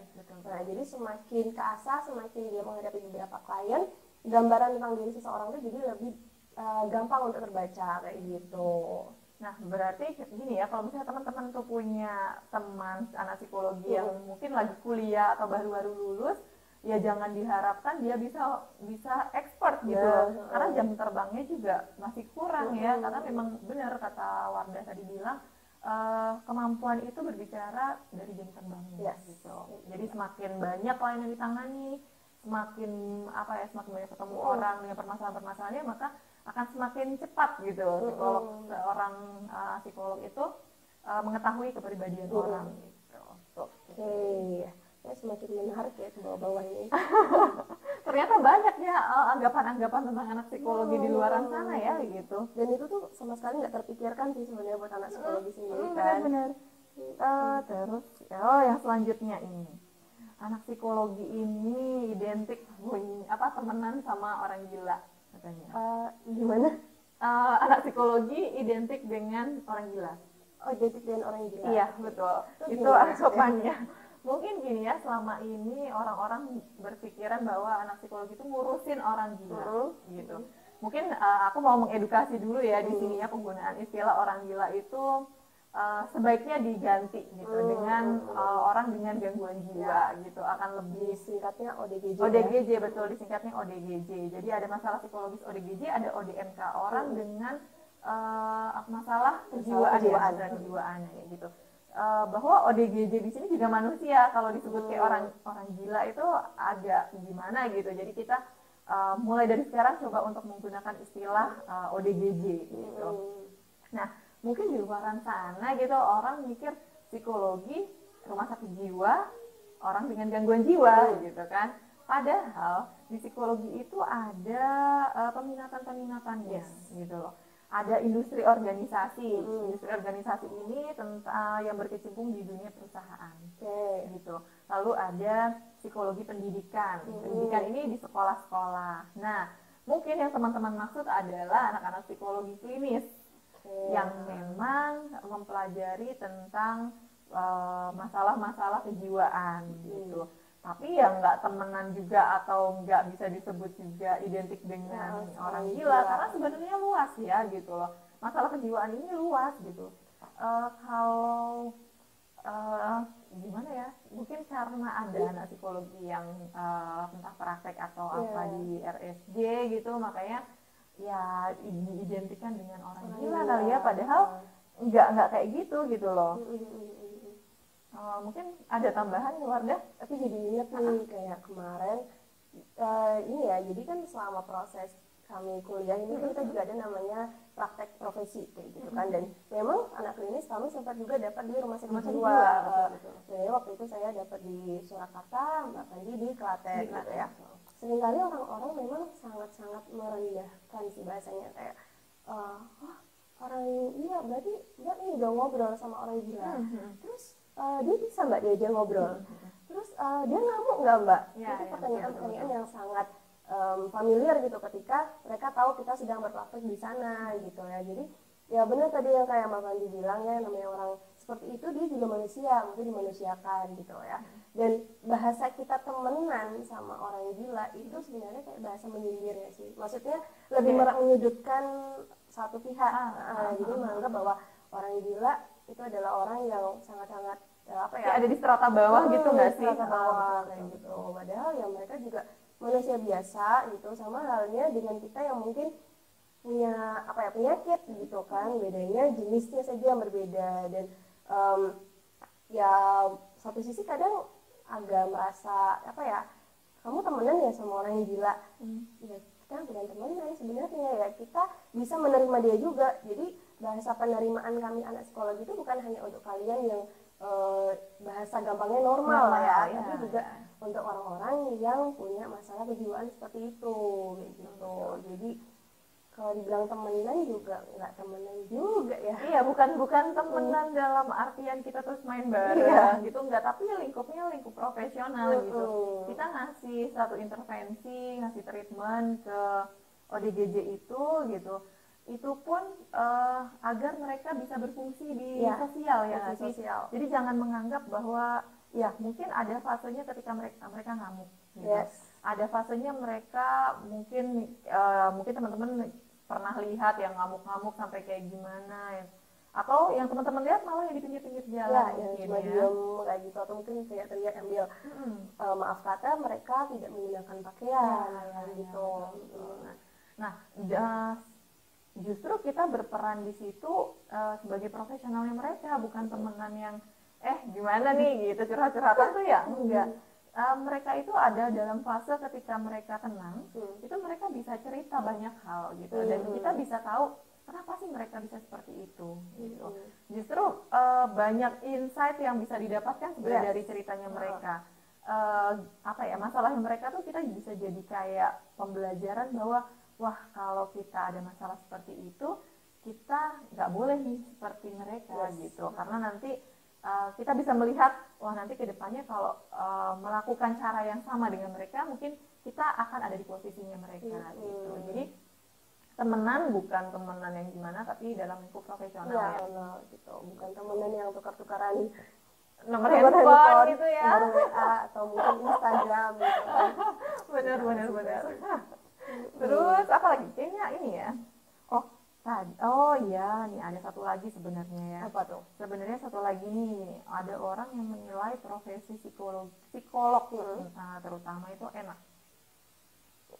Speaker 2: Nah jadi semakin keasah, semakin dia menghadapi beberapa klien, gambaran tentang diri seseorang itu jadi lebih gampang untuk terbaca kayak gitu.
Speaker 1: Nah berarti gini ya, kalau misalnya teman-teman tuh punya teman anak psikologi yang mungkin lagi kuliah atau baru-baru lulus, ya jangan diharapkan dia bisa expert gitu karena jam terbangnya juga masih kurang ya, karena memang benar kata Wardah tadi bilang, kemampuan itu berbicara dari jam terbangnya gitu. Jadi semakin banyak klien yang ditangani, semakin banyak ketemu orang dengan permasalahan-permasalahannya, maka akan semakin cepat gitu seorang psikolog itu mengetahui kepribadian orang gitu.
Speaker 2: Semakin menarik ya ke bawah-bawah ini.
Speaker 1: Ternyata banyak ya anggapan-anggapan tentang anak psikologi di luaran sana ya gitu.
Speaker 2: Dan itu tuh sama sekali nggak terpikirkan sih sebenarnya buat anak psikologi sendiri kan.
Speaker 1: Benar. Terus yang selanjutnya ini, anak psikologi ini identik temenan sama orang gila katanya.
Speaker 2: Gimana?
Speaker 1: Anak psikologi identik dengan orang gila.
Speaker 2: Identik dengan orang gila.
Speaker 1: Iya betul. Itu anggapannya. Mungkin gini ya, selama ini orang-orang berpikiran bahwa anak psikologi itu ngurusin orang gila gitu. Mungkin aku mau mengedukasi dulu ya di sini ya, penggunaan istilah orang gila itu sebaiknya diganti gitu dengan orang dengan gangguan jiwa gitu, akan lebih
Speaker 2: singkatnya ODGJ.
Speaker 1: ODGJ betul, disingkatnya ODGJ. Jadi ada masalah psikologis ODGJ, ada ODMK, orang dengan masalah kejiwaan ya gitu. Bahwa ODGJ di sini juga manusia, kalau disebut kayak orang gila itu agak gimana gitu. Jadi kita mulai dari sekarang coba untuk menggunakan istilah ODGJ gitu. Nah mungkin di luaran sana gitu orang mikir psikologi rumah sakit jiwa, orang dengan gangguan jiwa gitu kan. Padahal di psikologi itu ada peminatan-peminatannya gitu loh. Ada industri organisasi. Industri organisasi ini tentang yang berkecimpung di dunia perusahaan. Gitu. Lalu ada psikologi pendidikan. Pendidikan ini di sekolah-sekolah. Nah, mungkin yang teman-teman maksud adalah anak-anak psikologi klinis yang memang mempelajari tentang masalah-masalah kejiwaan gitu. Tapi yang nggak temenan juga atau nggak bisa disebut juga identik dengan orang gila, karena sebenarnya luas ya gitu loh. Masalah kejiwaan ini luas gitu. Kalau gimana ya, mungkin karena ada anak psikologi yang entah praktek atau apa di RSJ gitu, makanya ya diidentikan dengan orang gila kali ya, padahal nggak kayak gitu loh. Mungkin ada tambahan Wardah?
Speaker 2: Tapi jadi ingat nih kayak kemarin ini ya, jadi kan selama proses kami kuliah ini kan kita juga ada namanya praktek profesi kayak gitu kan, dan memang anak klinis kami sempat juga dapat di rumah sakit jiwa. Jadi waktu itu saya dapat di Surakarta, Mbak Kandi di Klaten gitu ya. Seringkali orang-orang memang sangat-sangat merendahkan sih bahasanya, kayak wah orang gila, berarti Mbak nih udah ngobrol sama orang gila, terus dia bisa Mbak diajak ngobrol, terus dia ngamuk nggak Mbak? Itu pertanyaan-pertanyaan yang sangat familiar gitu ketika mereka tahu kita sedang berpraktek di sana gitu ya. Jadi ya benar tadi yang kayak Mbak Fandi bilang ya, namanya orang seperti itu dia juga manusia, mungkin dimanusiakan gitu ya. Dan bahasa kita temenan sama orang gila itu sebenarnya kayak bahasa menyindir ya sih, maksudnya lebih menyudutkan satu pihak. Jadi menganggap bahwa orang gila itu adalah orang yang sangat-sangat
Speaker 1: ada di strata bawah gitu nggak sih?
Speaker 2: Strata bawah kayak gitu. Padahal ya mereka juga manusia biasa gitu, sama halnya dengan kita yang mungkin punya penyakit gitu kan, bedanya jenisnya saja yang berbeda. Dan ya satu sisi kadang agak merasa kamu temenan ya sama orang yang gila, ya kita bukan temenan sebenarnya, ya kita bisa menerima dia juga. Jadi bahasa penerimaan kami anak psikologi itu bukan hanya untuk kalian yang bahasa gampangnya normal ya, tapi juga untuk orang-orang yang punya masalah kejiwaan seperti itu gitu. Jadi kalau dibilang temenan juga nggak temenan juga ya.
Speaker 1: Iya, bukan temenan dalam artian kita terus main bareng gitu, enggak, tapi lingkupnya lingkup profesional gitu. Kita ngasih satu intervensi, ngasih treatment ke ODGJ itu gitu. Itu pun agar mereka bisa berfungsi di sosial ya, sosial. Jadi jangan menganggap bahwa ya mungkin ada fasenya ketika mereka ngamuk gitu. Ada fasenya mereka mungkin teman-teman pernah lihat yang ngamuk-ngamuk sampai kayak gimana ya. Atau yang teman-teman lihat malah yang di pinggir-pinggir jalan
Speaker 2: yang cuma diem kayak gitu, atau mungkin teriak-teriak ambil maaf kata mereka tidak menggunakan pakaian gitu.
Speaker 1: Nah, justru kita berperan di situ sebagai profesionalnya mereka, bukan temenan yang gimana nih gitu, curhat-curhatan tuh ya enggak. Mereka itu ada dalam fase ketika mereka tenang, itu mereka bisa cerita banyak hal gitu, dan kita bisa tahu kenapa sih mereka bisa seperti itu gitu. Justru banyak insight yang bisa didapatkan sebenarnya dari ceritanya mereka. Masalah mereka tuh kita bisa jadi kayak pembelajaran bahwa wah, kalau kita ada masalah seperti itu, kita nggak boleh nih seperti mereka gitu, karena nanti kita bisa melihat, wah nanti kedepannya kalau melakukan cara yang sama dengan mereka, mungkin kita akan ada di posisinya mereka gitu. Jadi temenan bukan temenan yang gimana, tapi dalam lingkup profesional ya
Speaker 2: gitu. Bukan temenan yang tukar-tukaran
Speaker 1: nomor handphone gitu ya,
Speaker 2: nomor WA atau mungkin Instagram gitu.
Speaker 1: Benar. Terus apa lagi? Kayaknya ini ya. Iya, nih ada satu lagi sebenarnya ya.
Speaker 2: Apa tuh?
Speaker 1: Sebenarnya satu lagi nih, ada orang yang menilai profesi psikolog terutama itu enak.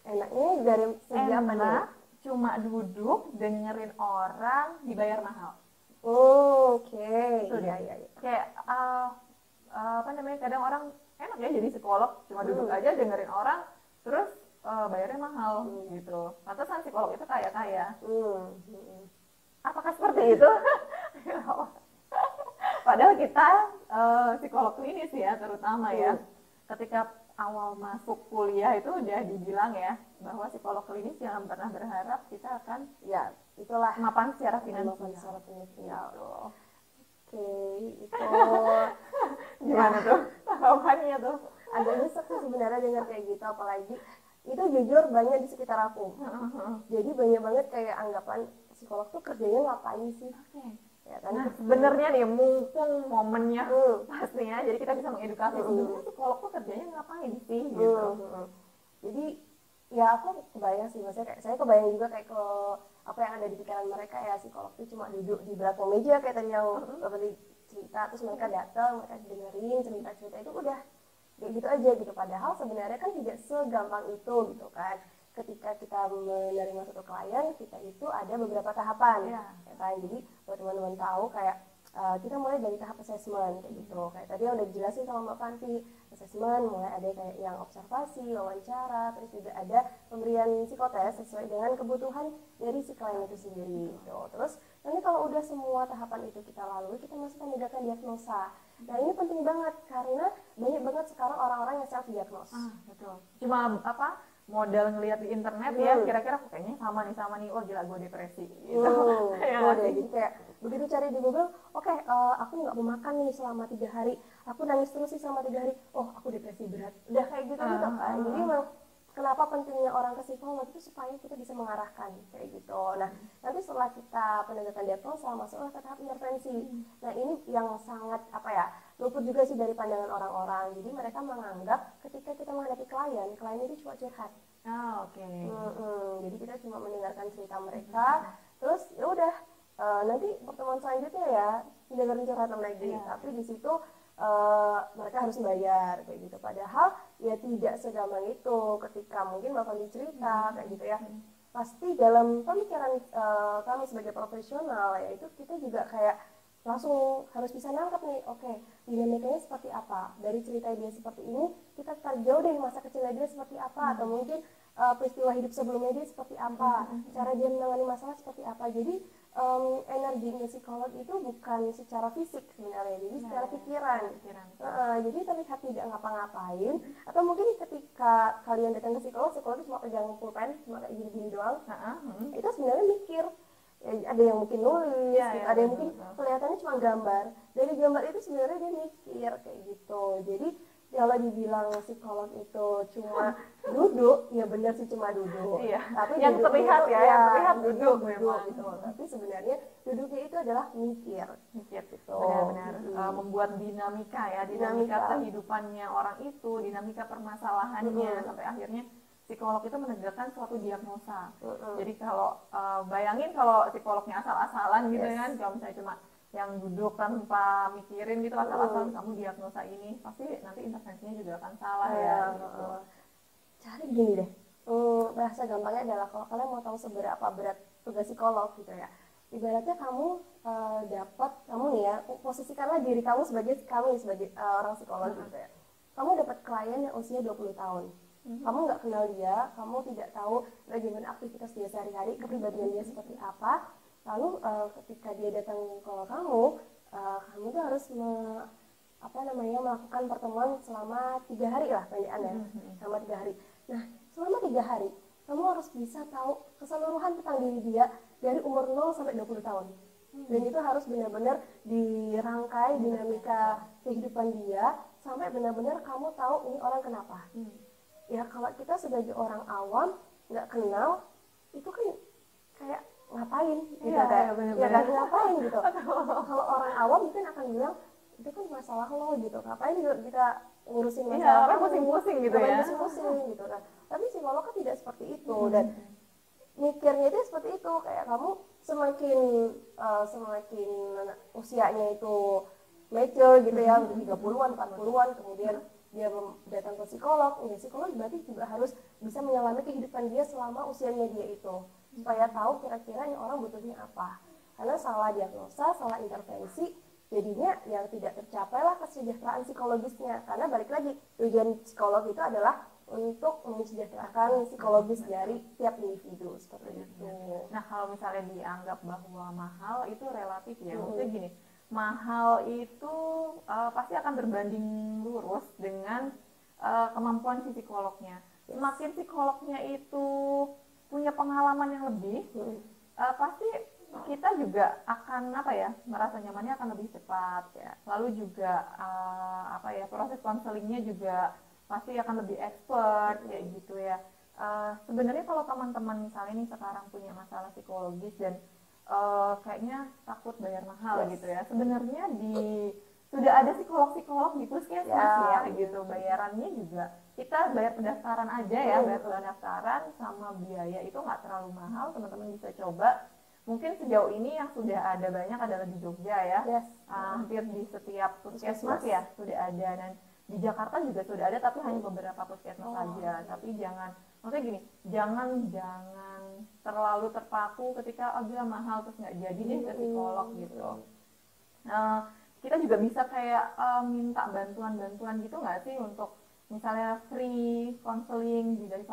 Speaker 2: Enaknya dari segi apa nih?
Speaker 1: Cuma duduk dengerin orang dibayar mahal.
Speaker 2: Oke.
Speaker 1: Iya. Kayak kadang orang enak ya jadi psikolog, cuma duduk aja dengerin orang, terus bayarnya mahal gitu. Pantesan psikolog itu kaya. Apakah seperti itu? Padahal kita psikolog klinis ya terutama ya. Ketika awal masuk kuliah itu udah dibilang ya bahwa psikolog klinis jangan pernah berharap kita akan
Speaker 2: itulah
Speaker 1: mapan secara finansial.
Speaker 2: Oke, itu
Speaker 1: gimana tuh tanggapannya tuh?
Speaker 2: Agak nyesek sih sebenarnya dengar kayak gitu, apalagi itu jujur banyak di sekitar aku. Jadi banyak banget kayak anggapan psikolog tuh kerjanya ngapain sih? Ya kan?
Speaker 1: Nah, sebenarnya nih mumpung momennya pastinya, jadi kita bisa mengedukasi sebenarnya psikolog tuh kerjanya ngapain sih gitu.
Speaker 2: Jadi ya aku kebayang sih, maksudnya kayak saya kebayang juga kayak ke apa yang ada di pikiran mereka ya, psikolog tuh cuma duduk di belakang meja kayak tadi yang Bapak cerita, terus mereka datang, mereka dengerin cerita-cerita itu udah kayak gitu aja gitu. Padahal sebenarnya kan tidak segampang itu gitu kan. Ketika kita menerima satu klien, kita itu ada beberapa tahapan ya kan. Jadi buat teman-teman tahu kayak kita mulai dari tahap assessment kayak gitu. Kayak tadi udah dijelasin sama Mbak Fanti, assessment mulai ada kayak yang observasi, wawancara, terus juga ada pemberian psikotes sesuai dengan kebutuhan dari si klien itu sendiri gitu. Terus nanti kalau udah semua tahapan itu kita lalui, kita masuk menegakkan diagnosa. Nah ini penting banget karena banyak banget sekarang orang-orang yang self diagnose.
Speaker 1: Betul. Cuma modal ngelihat di internet ya, kira-kira kayaknya sama nih, oh gila gue depresi gitu.
Speaker 2: Jadi kayak begitu cari di Google, oke, aku nggak mau makan nih selama 3 hari, aku nangis terus sih selama 3 hari, oh aku depresi berat, udah kayak gitu kan. Jadi emang kenapa pentingnya orang ke psikolog itu supaya kita bisa mengarahkan kayak gitu. Nah nanti setelah kita penegakan diagnosa masuklah ke tahap intervensi. Nah ini yang sangat luput juga sih dari pandangan orang-orang. Jadi mereka menganggap ketika kita menghadapi klien itu cuma curhat. Jadi kita cuma mendengarkan cerita mereka, terus ya udah nanti pertemuan selanjutnya ya dengerin curhatan lagi. Tapi di situ mereka harus bayar kayak gitu. Padahal ya tidak segampang itu. Ketika mungkin bakal dicerita kayak gitu ya. Pasti dalam pemikiran kami sebagai profesional ya itu kita juga kayak langsung harus bisa nangkep nih, oke, dinamikanya seperti apa, dari cerita dia seperti ini kita tarik jauh dari masa kecilnya dia seperti apa, atau mungkin peristiwa hidup sebelumnya dia seperti apa, cara dia menangani masalah seperti apa. Jadi energinya psikolog itu bukan secara fisik sebenarnya, jadi secara pikiran. Jadi terlihat tidak ngapa-ngapain, atau mungkin ketika kalian datang ke psikolog cuma pegang pulpen, cuma kayak gini-gini doang, itu sebenarnya mikir. Ada yang mungkin nulis, ada yang mungkin kelihatannya cuma gambar. Dari gambar itu sebenarnya dia mikir kayak gitu. Jadi kalau dibilang psikolog itu cuma duduk, ya benar sih cuma duduk.
Speaker 1: Tapi yang terlihat yang terlihat duduk
Speaker 2: gitu. Tapi sebenarnya duduknya itu adalah mikir gitu.
Speaker 1: Benar-benar membuat dinamika kehidupannya orang itu, dinamika permasalahannya sampai akhirnya psikolog itu menegakkan suatu diagnosa. Jadi kalau bayangin kalau psikolognya asal-asalan gitu kan, kalau misalnya cuma yang duduk tanpa mikirin gitu asal-asalan kamu diagnosa ini, pasti nanti intervensinya juga akan salah gitu.
Speaker 2: Cari gini deh, bahasa gampangnya adalah kalau kalian mau tahu seberapa berat tugas psikolog gitu ya, ibaratnya kamu kamu nih ya, posisikanlah diri kamu sebagai orang psikolog gitu ya. Kamu dapat klien yang usia 20 tahun. Kamu nggak kenal dia, kamu tidak tahu bagaimana aktivitas dia sehari-hari, kepribadian dia seperti apa. Lalu ketika dia datang ke kamu tuh harus melakukan pertemuan selama 3 hari lah pendidikannya, selama 3 hari. Nah, selama 3 hari, kamu harus bisa tahu keseluruhan tentang diri dia dari umur 0 sampai 20 tahun. Dan itu harus benar-benar dirangkai dinamika kehidupan dia sampai benar-benar kamu tahu ini orang kenapa. Ya kalau kita sebagai orang awam nggak kenal itu kan kayak ngapain gitu ngapain gitu. Kalau orang awam mungkin akan bilang itu kan masalah lo gitu, ngapain kita ngurusin masalah
Speaker 1: pusing-pusing gitu ya,
Speaker 2: pusing-pusing gitu kan. Tapi psikolog kan tidak seperti itu, dan mikirnya itu seperti itu, kayak kamu semakin usianya itu mature gitu ya, 30-an, 40-an, kemudian dia datang ke psikolog, psikolog berarti juga harus bisa menyelami kehidupan dia selama usianya dia itu, supaya tahu kira-kira yang orang butuhnya apa. Karena salah diagnosa, salah intervensi, jadinya yang tidak tercapai lah kesejahteraan psikologisnya. Karena balik lagi, tujuan psikolog itu adalah untuk mensejahterakan psikologis dari tiap individu seperti itu.
Speaker 1: Nah kalau misalnya dianggap bahwa mahal itu relatif ya, maksudnya gini, mahal itu pasti akan berbanding lurus dengan kemampuan si psikolognya. Semakin psikolognya itu punya pengalaman yang lebih, pasti kita juga akan merasa nyamannya akan lebih cepat ya. Lalu juga proses konselingnya juga pasti akan lebih expert kayak gitu ya. Sebenarnya kalau teman-teman misalnya nih sekarang punya masalah psikologis dan kayaknya takut bayar mahal gitu ya. Sebenarnya sudah ada psikolog-psikolog di puskesmas ya gitu. Bayarannya juga kita bayar pendaftaran aja ya, bayar pendaftaran sama biaya itu nggak terlalu mahal. Teman-teman bisa coba. Mungkin sejauh ini yang sudah ada banyak adalah di Jogja ya. Hampir di setiap puskesmas ya sudah ada, dan di Jakarta juga sudah ada tapi hanya beberapa puskesmas saja. Tapi maksudnya gini, jangan terlalu terpaku ketika agak mahal terus nggak jadi deh ke psikolog gitu. Kita juga bisa kayak minta bantuan-bantuan gitu nggak sih untuk misalnya free counseling dari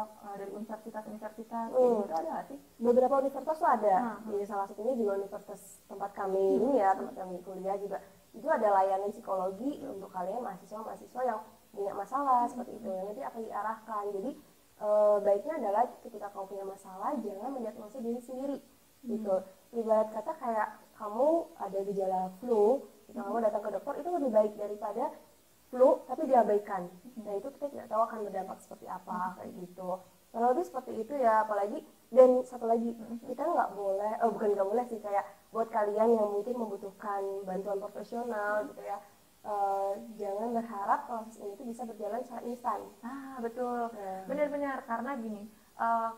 Speaker 1: universitas-universitas gitu ada nggak sih?
Speaker 2: Beberapa universitas tuh ada. Di salah satunya juga universitas tempat kami ini ya, tempat kami kuliah juga itu ada layanan psikologi untuk kalian mahasiswa yang punya masalah seperti itu. Nanti akan diarahkan. Jadi baiknya adalah ketika kamu punya masalah jangan mendiagnosa diri sendiri gitu. Ibarat kata kayak kamu ada gejala flu, kamu datang ke dokter itu lebih baik daripada flu tapi diabaikan. Nah itu kita tidak tahu akan berdampak seperti apa kayak gitu. Kalau lebih seperti itu ya, apalagi dan satu lagi kita nggak boleh, bukan nggak boleh sih, kayak buat kalian yang mungkin membutuhkan bantuan profesional gitu ya, jangan berharap proses ini tuh bisa berjalan secara instan.
Speaker 1: Betul, benar-benar karena gini,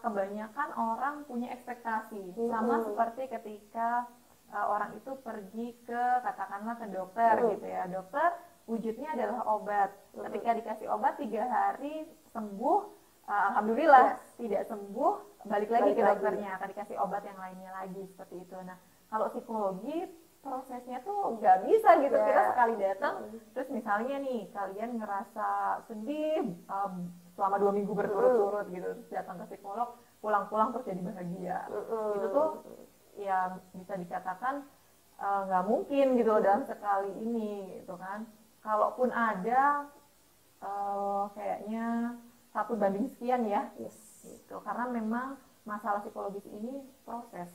Speaker 1: kebanyakan orang punya ekspektasi sama seperti ketika orang itu pergi ke katakanlah ke dokter gitu ya, dokter wujudnya adalah obat, ketika dikasih obat 3 hari sembuh. Alhamdulillah tidak sembuh, balik lagi ke dokternya, akan dikasih obat yang lainnya lagi seperti itu. Nah kalau psikologi prosesnya tuh nggak bisa gitu, kita sekali datang terus misalnya nih kalian ngerasa sedih selama 2 minggu berturut-turut gitu, terus datang ke psikolog, pulang-pulang terus jadi bahagia. Itu tuh ya bisa dikatakan nggak mungkin gitu dalam sekali ini gitu kan. Kalaupun ada kayaknya 1 banding sekian ya, gitu. Karena memang masalah psikologis ini proses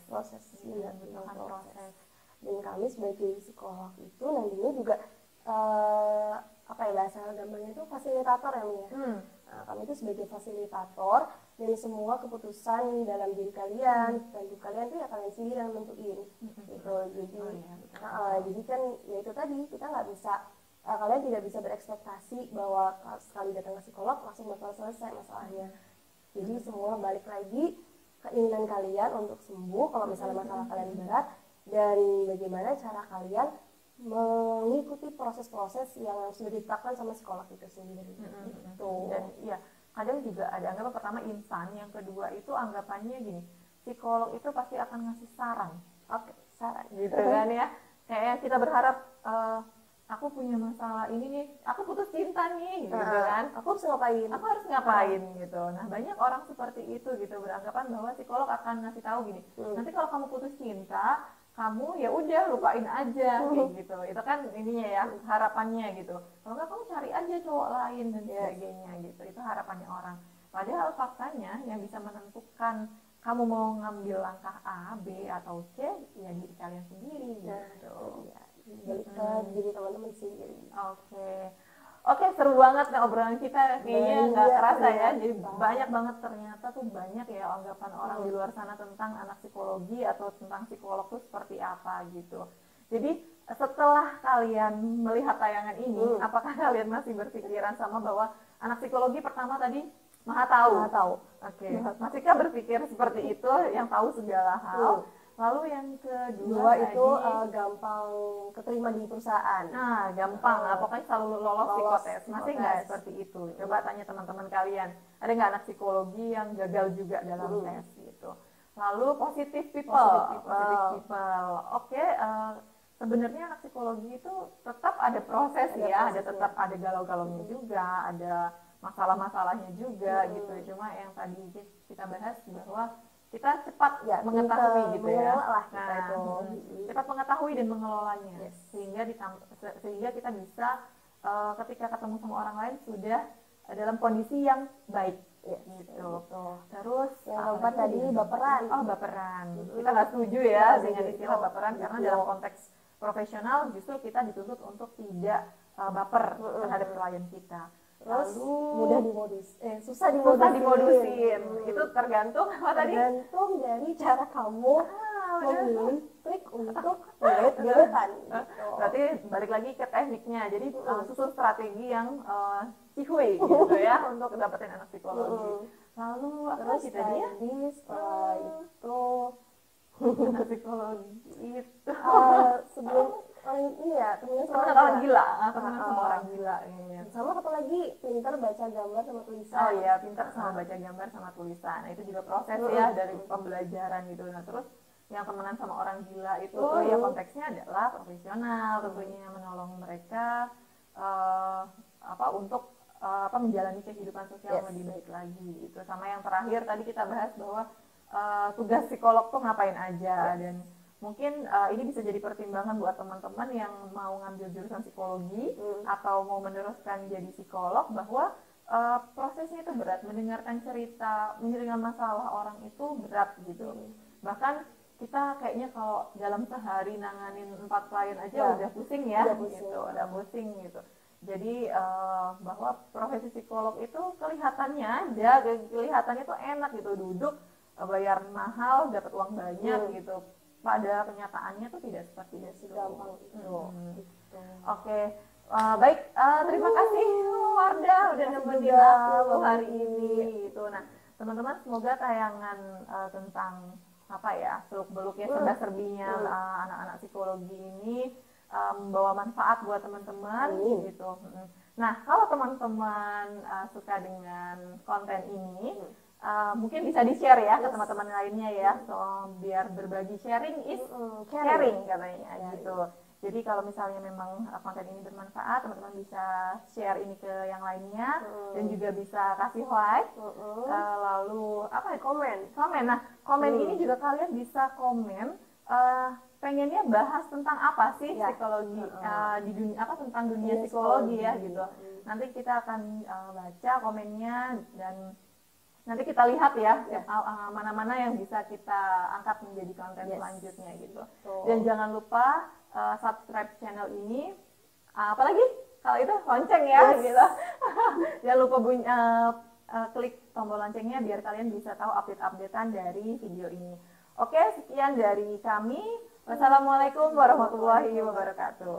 Speaker 2: ya, bukan proses. Dan kami sebagai psikolog itu nantinya juga apa ya bahasa gampangnya itu fasilitator ya Mia. Kami itu sebagai fasilitator dan semua keputusan dalam diri kalian dan hidup kalian itu ya kalian sendiri yang nentuin gitu. Jadi kan ya itu tadi kita nggak bisa kalian tidak bisa berekspektasi bahwa sekali datang ke psikolog langsung bakal selesai masalahnya. Jadi semua balik lagi keinginan kalian untuk sembuh kalau misalnya masalah kalian berat, dan bagaimana cara kalian mengikuti proses-proses yang sudah ditetapkan sama psikolog itu sendiri.
Speaker 1: Dan ya kadang juga ada anggapan pertama instan, yang kedua itu anggapannya gini, psikolog itu pasti akan ngasih saran, saran gitu kan ya, kayak kita berharap aku punya masalah ini nih, aku putus cinta nih, gitu kan.
Speaker 2: Aku harus ngapain
Speaker 1: gitu. Nah banyak orang seperti itu gitu, beranggapan bahwa psikolog akan ngasih tahu gini, nanti kalau kamu putus cinta, kamu ya udah lupain aja, kayak gitu. Itu kan ininya ya, harapannya gitu. Kalau nggak kamu cari aja cowok lain dan sebagainya gitu. Itu harapannya orang. Padahal faktanya yang bisa menentukan kamu mau ngambil langkah A, B atau C, ya diri kalian sendiri gitu.
Speaker 2: Balik ke diri teman-teman sendiri.
Speaker 1: Oke, seru banget nih obrolan kita, kayaknya nggak kerasa ya. Jadi banyak banget, ternyata tuh banyak ya anggapan orang di luar sana tentang anak psikologi atau tentang psikolog tuh seperti apa gitu. Jadi setelah kalian melihat tayangan ini, apakah kalian masih berpikiran sama bahwa anak psikologi pertama tadi maha tahu? Masihkah berpikir seperti itu, yang tahu segala hal? Lalu yang kedua
Speaker 2: itu gampang keterima di perusahaan.
Speaker 1: Gampang, pokoknya selalu lolos psikotes. Masih nggak seperti itu? Coba tanya teman-teman kalian, ada nggak anak psikologi yang gagal juga dalam tes gitu? Lalu positive people. Sebenarnya anak psikologi itu tetap ada proses ya, tetap ada galau-galaunya juga, ada masalah-masalahnya juga gitu. Cuma yang tadi kita bahas bahwa kita cepat mengetahui gitu ya. Cepat mengetahui dan mengelolanya, sehingga kita bisa ketika ketemu sama orang lain sudah dalam kondisi yang baik gitu. Terus
Speaker 2: yang keempat tadi baperan.
Speaker 1: Baperan. Kita nggak setuju ya dengan istilah baperan, karena dalam konteks profesional justru kita dituntut untuk tidak baper terhadap klien kita.
Speaker 2: Terus susah
Speaker 1: dimodusin. Itu tergantung
Speaker 2: dari cara kamu memilih trik untuk menggait gebetan.
Speaker 1: Berarti balik lagi ke tekniknya. Jadi susun strategi yang cihuy gitu ya untuk dapetin anak psikologi. Lalu
Speaker 2: terus tadi setelah itu
Speaker 1: anak psikologi itu
Speaker 2: sebelum ini ya temen sama
Speaker 1: orang gila, sama orang gila ya.
Speaker 2: Sama satu lagi pintar baca gambar sama tulisan.
Speaker 1: Pintar sama baca gambar sama tulisan. Nah, itu juga proses ya dari pembelajaran gitu. Nah terus yang temenan sama orang gila itu ya konteksnya adalah profesional tentunya, menolong mereka untuk menjalani kehidupan sosial yang lebih baik lagi gitu. Sama yang terakhir tadi kita bahas bahwa tugas psikolog tuh ngapain aja, dan mungkin ini bisa jadi pertimbangan buat teman-teman yang mau ngambil jurusan psikologi atau mau meneruskan jadi psikolog, bahwa prosesnya itu berat, mendengarkan cerita, mendengarkan masalah orang itu berat gitu. Bahkan kita kayaknya kalau dalam sehari nanganin 4 klien aja udah pusing ya, udah pusing gitu. Jadi bahwa profesi psikolog itu kelihatannya tuh enak gitu, duduk bayar mahal dapat uang banyak gitu. Pada kenyataannya tuh tidak seperti itu.
Speaker 2: Gampang itu.
Speaker 1: Oke. Baik, terima kasih Wardah udah nemenin aku hari ini gitu. Nah, teman-teman, semoga tayangan tentang seluk-beluknya serba-serbinya anak-anak psikologi ini membawa manfaat buat teman-teman gitu. Nah, kalau teman-teman suka dengan konten ini, mungkin bisa di-share ya ke teman-teman lainnya ya. So, biar berbagi, sharing is caring katanya gitu. Jadi kalau misalnya memang konten ini bermanfaat, teman-teman bisa share ini ke yang lainnya dan juga bisa kasih like, lalu komen. Nah, komen ini juga kalian bisa komen pengennya bahas tentang apa sih psikologi di dunia tentang dunia psikologi ya gitu. Nanti kita akan baca komennya dan nanti kita lihat ya mana-mana yang bisa kita angkat menjadi konten selanjutnya gitu. Dan jangan lupa subscribe channel ini, apalagi kalau itu lonceng ya gitu. Jangan lupa klik tombol loncengnya biar kalian bisa tahu update-updatean dari video ini. Oke, sekian dari kami. Wassalamualaikum warahmatullahi wabarakatuh.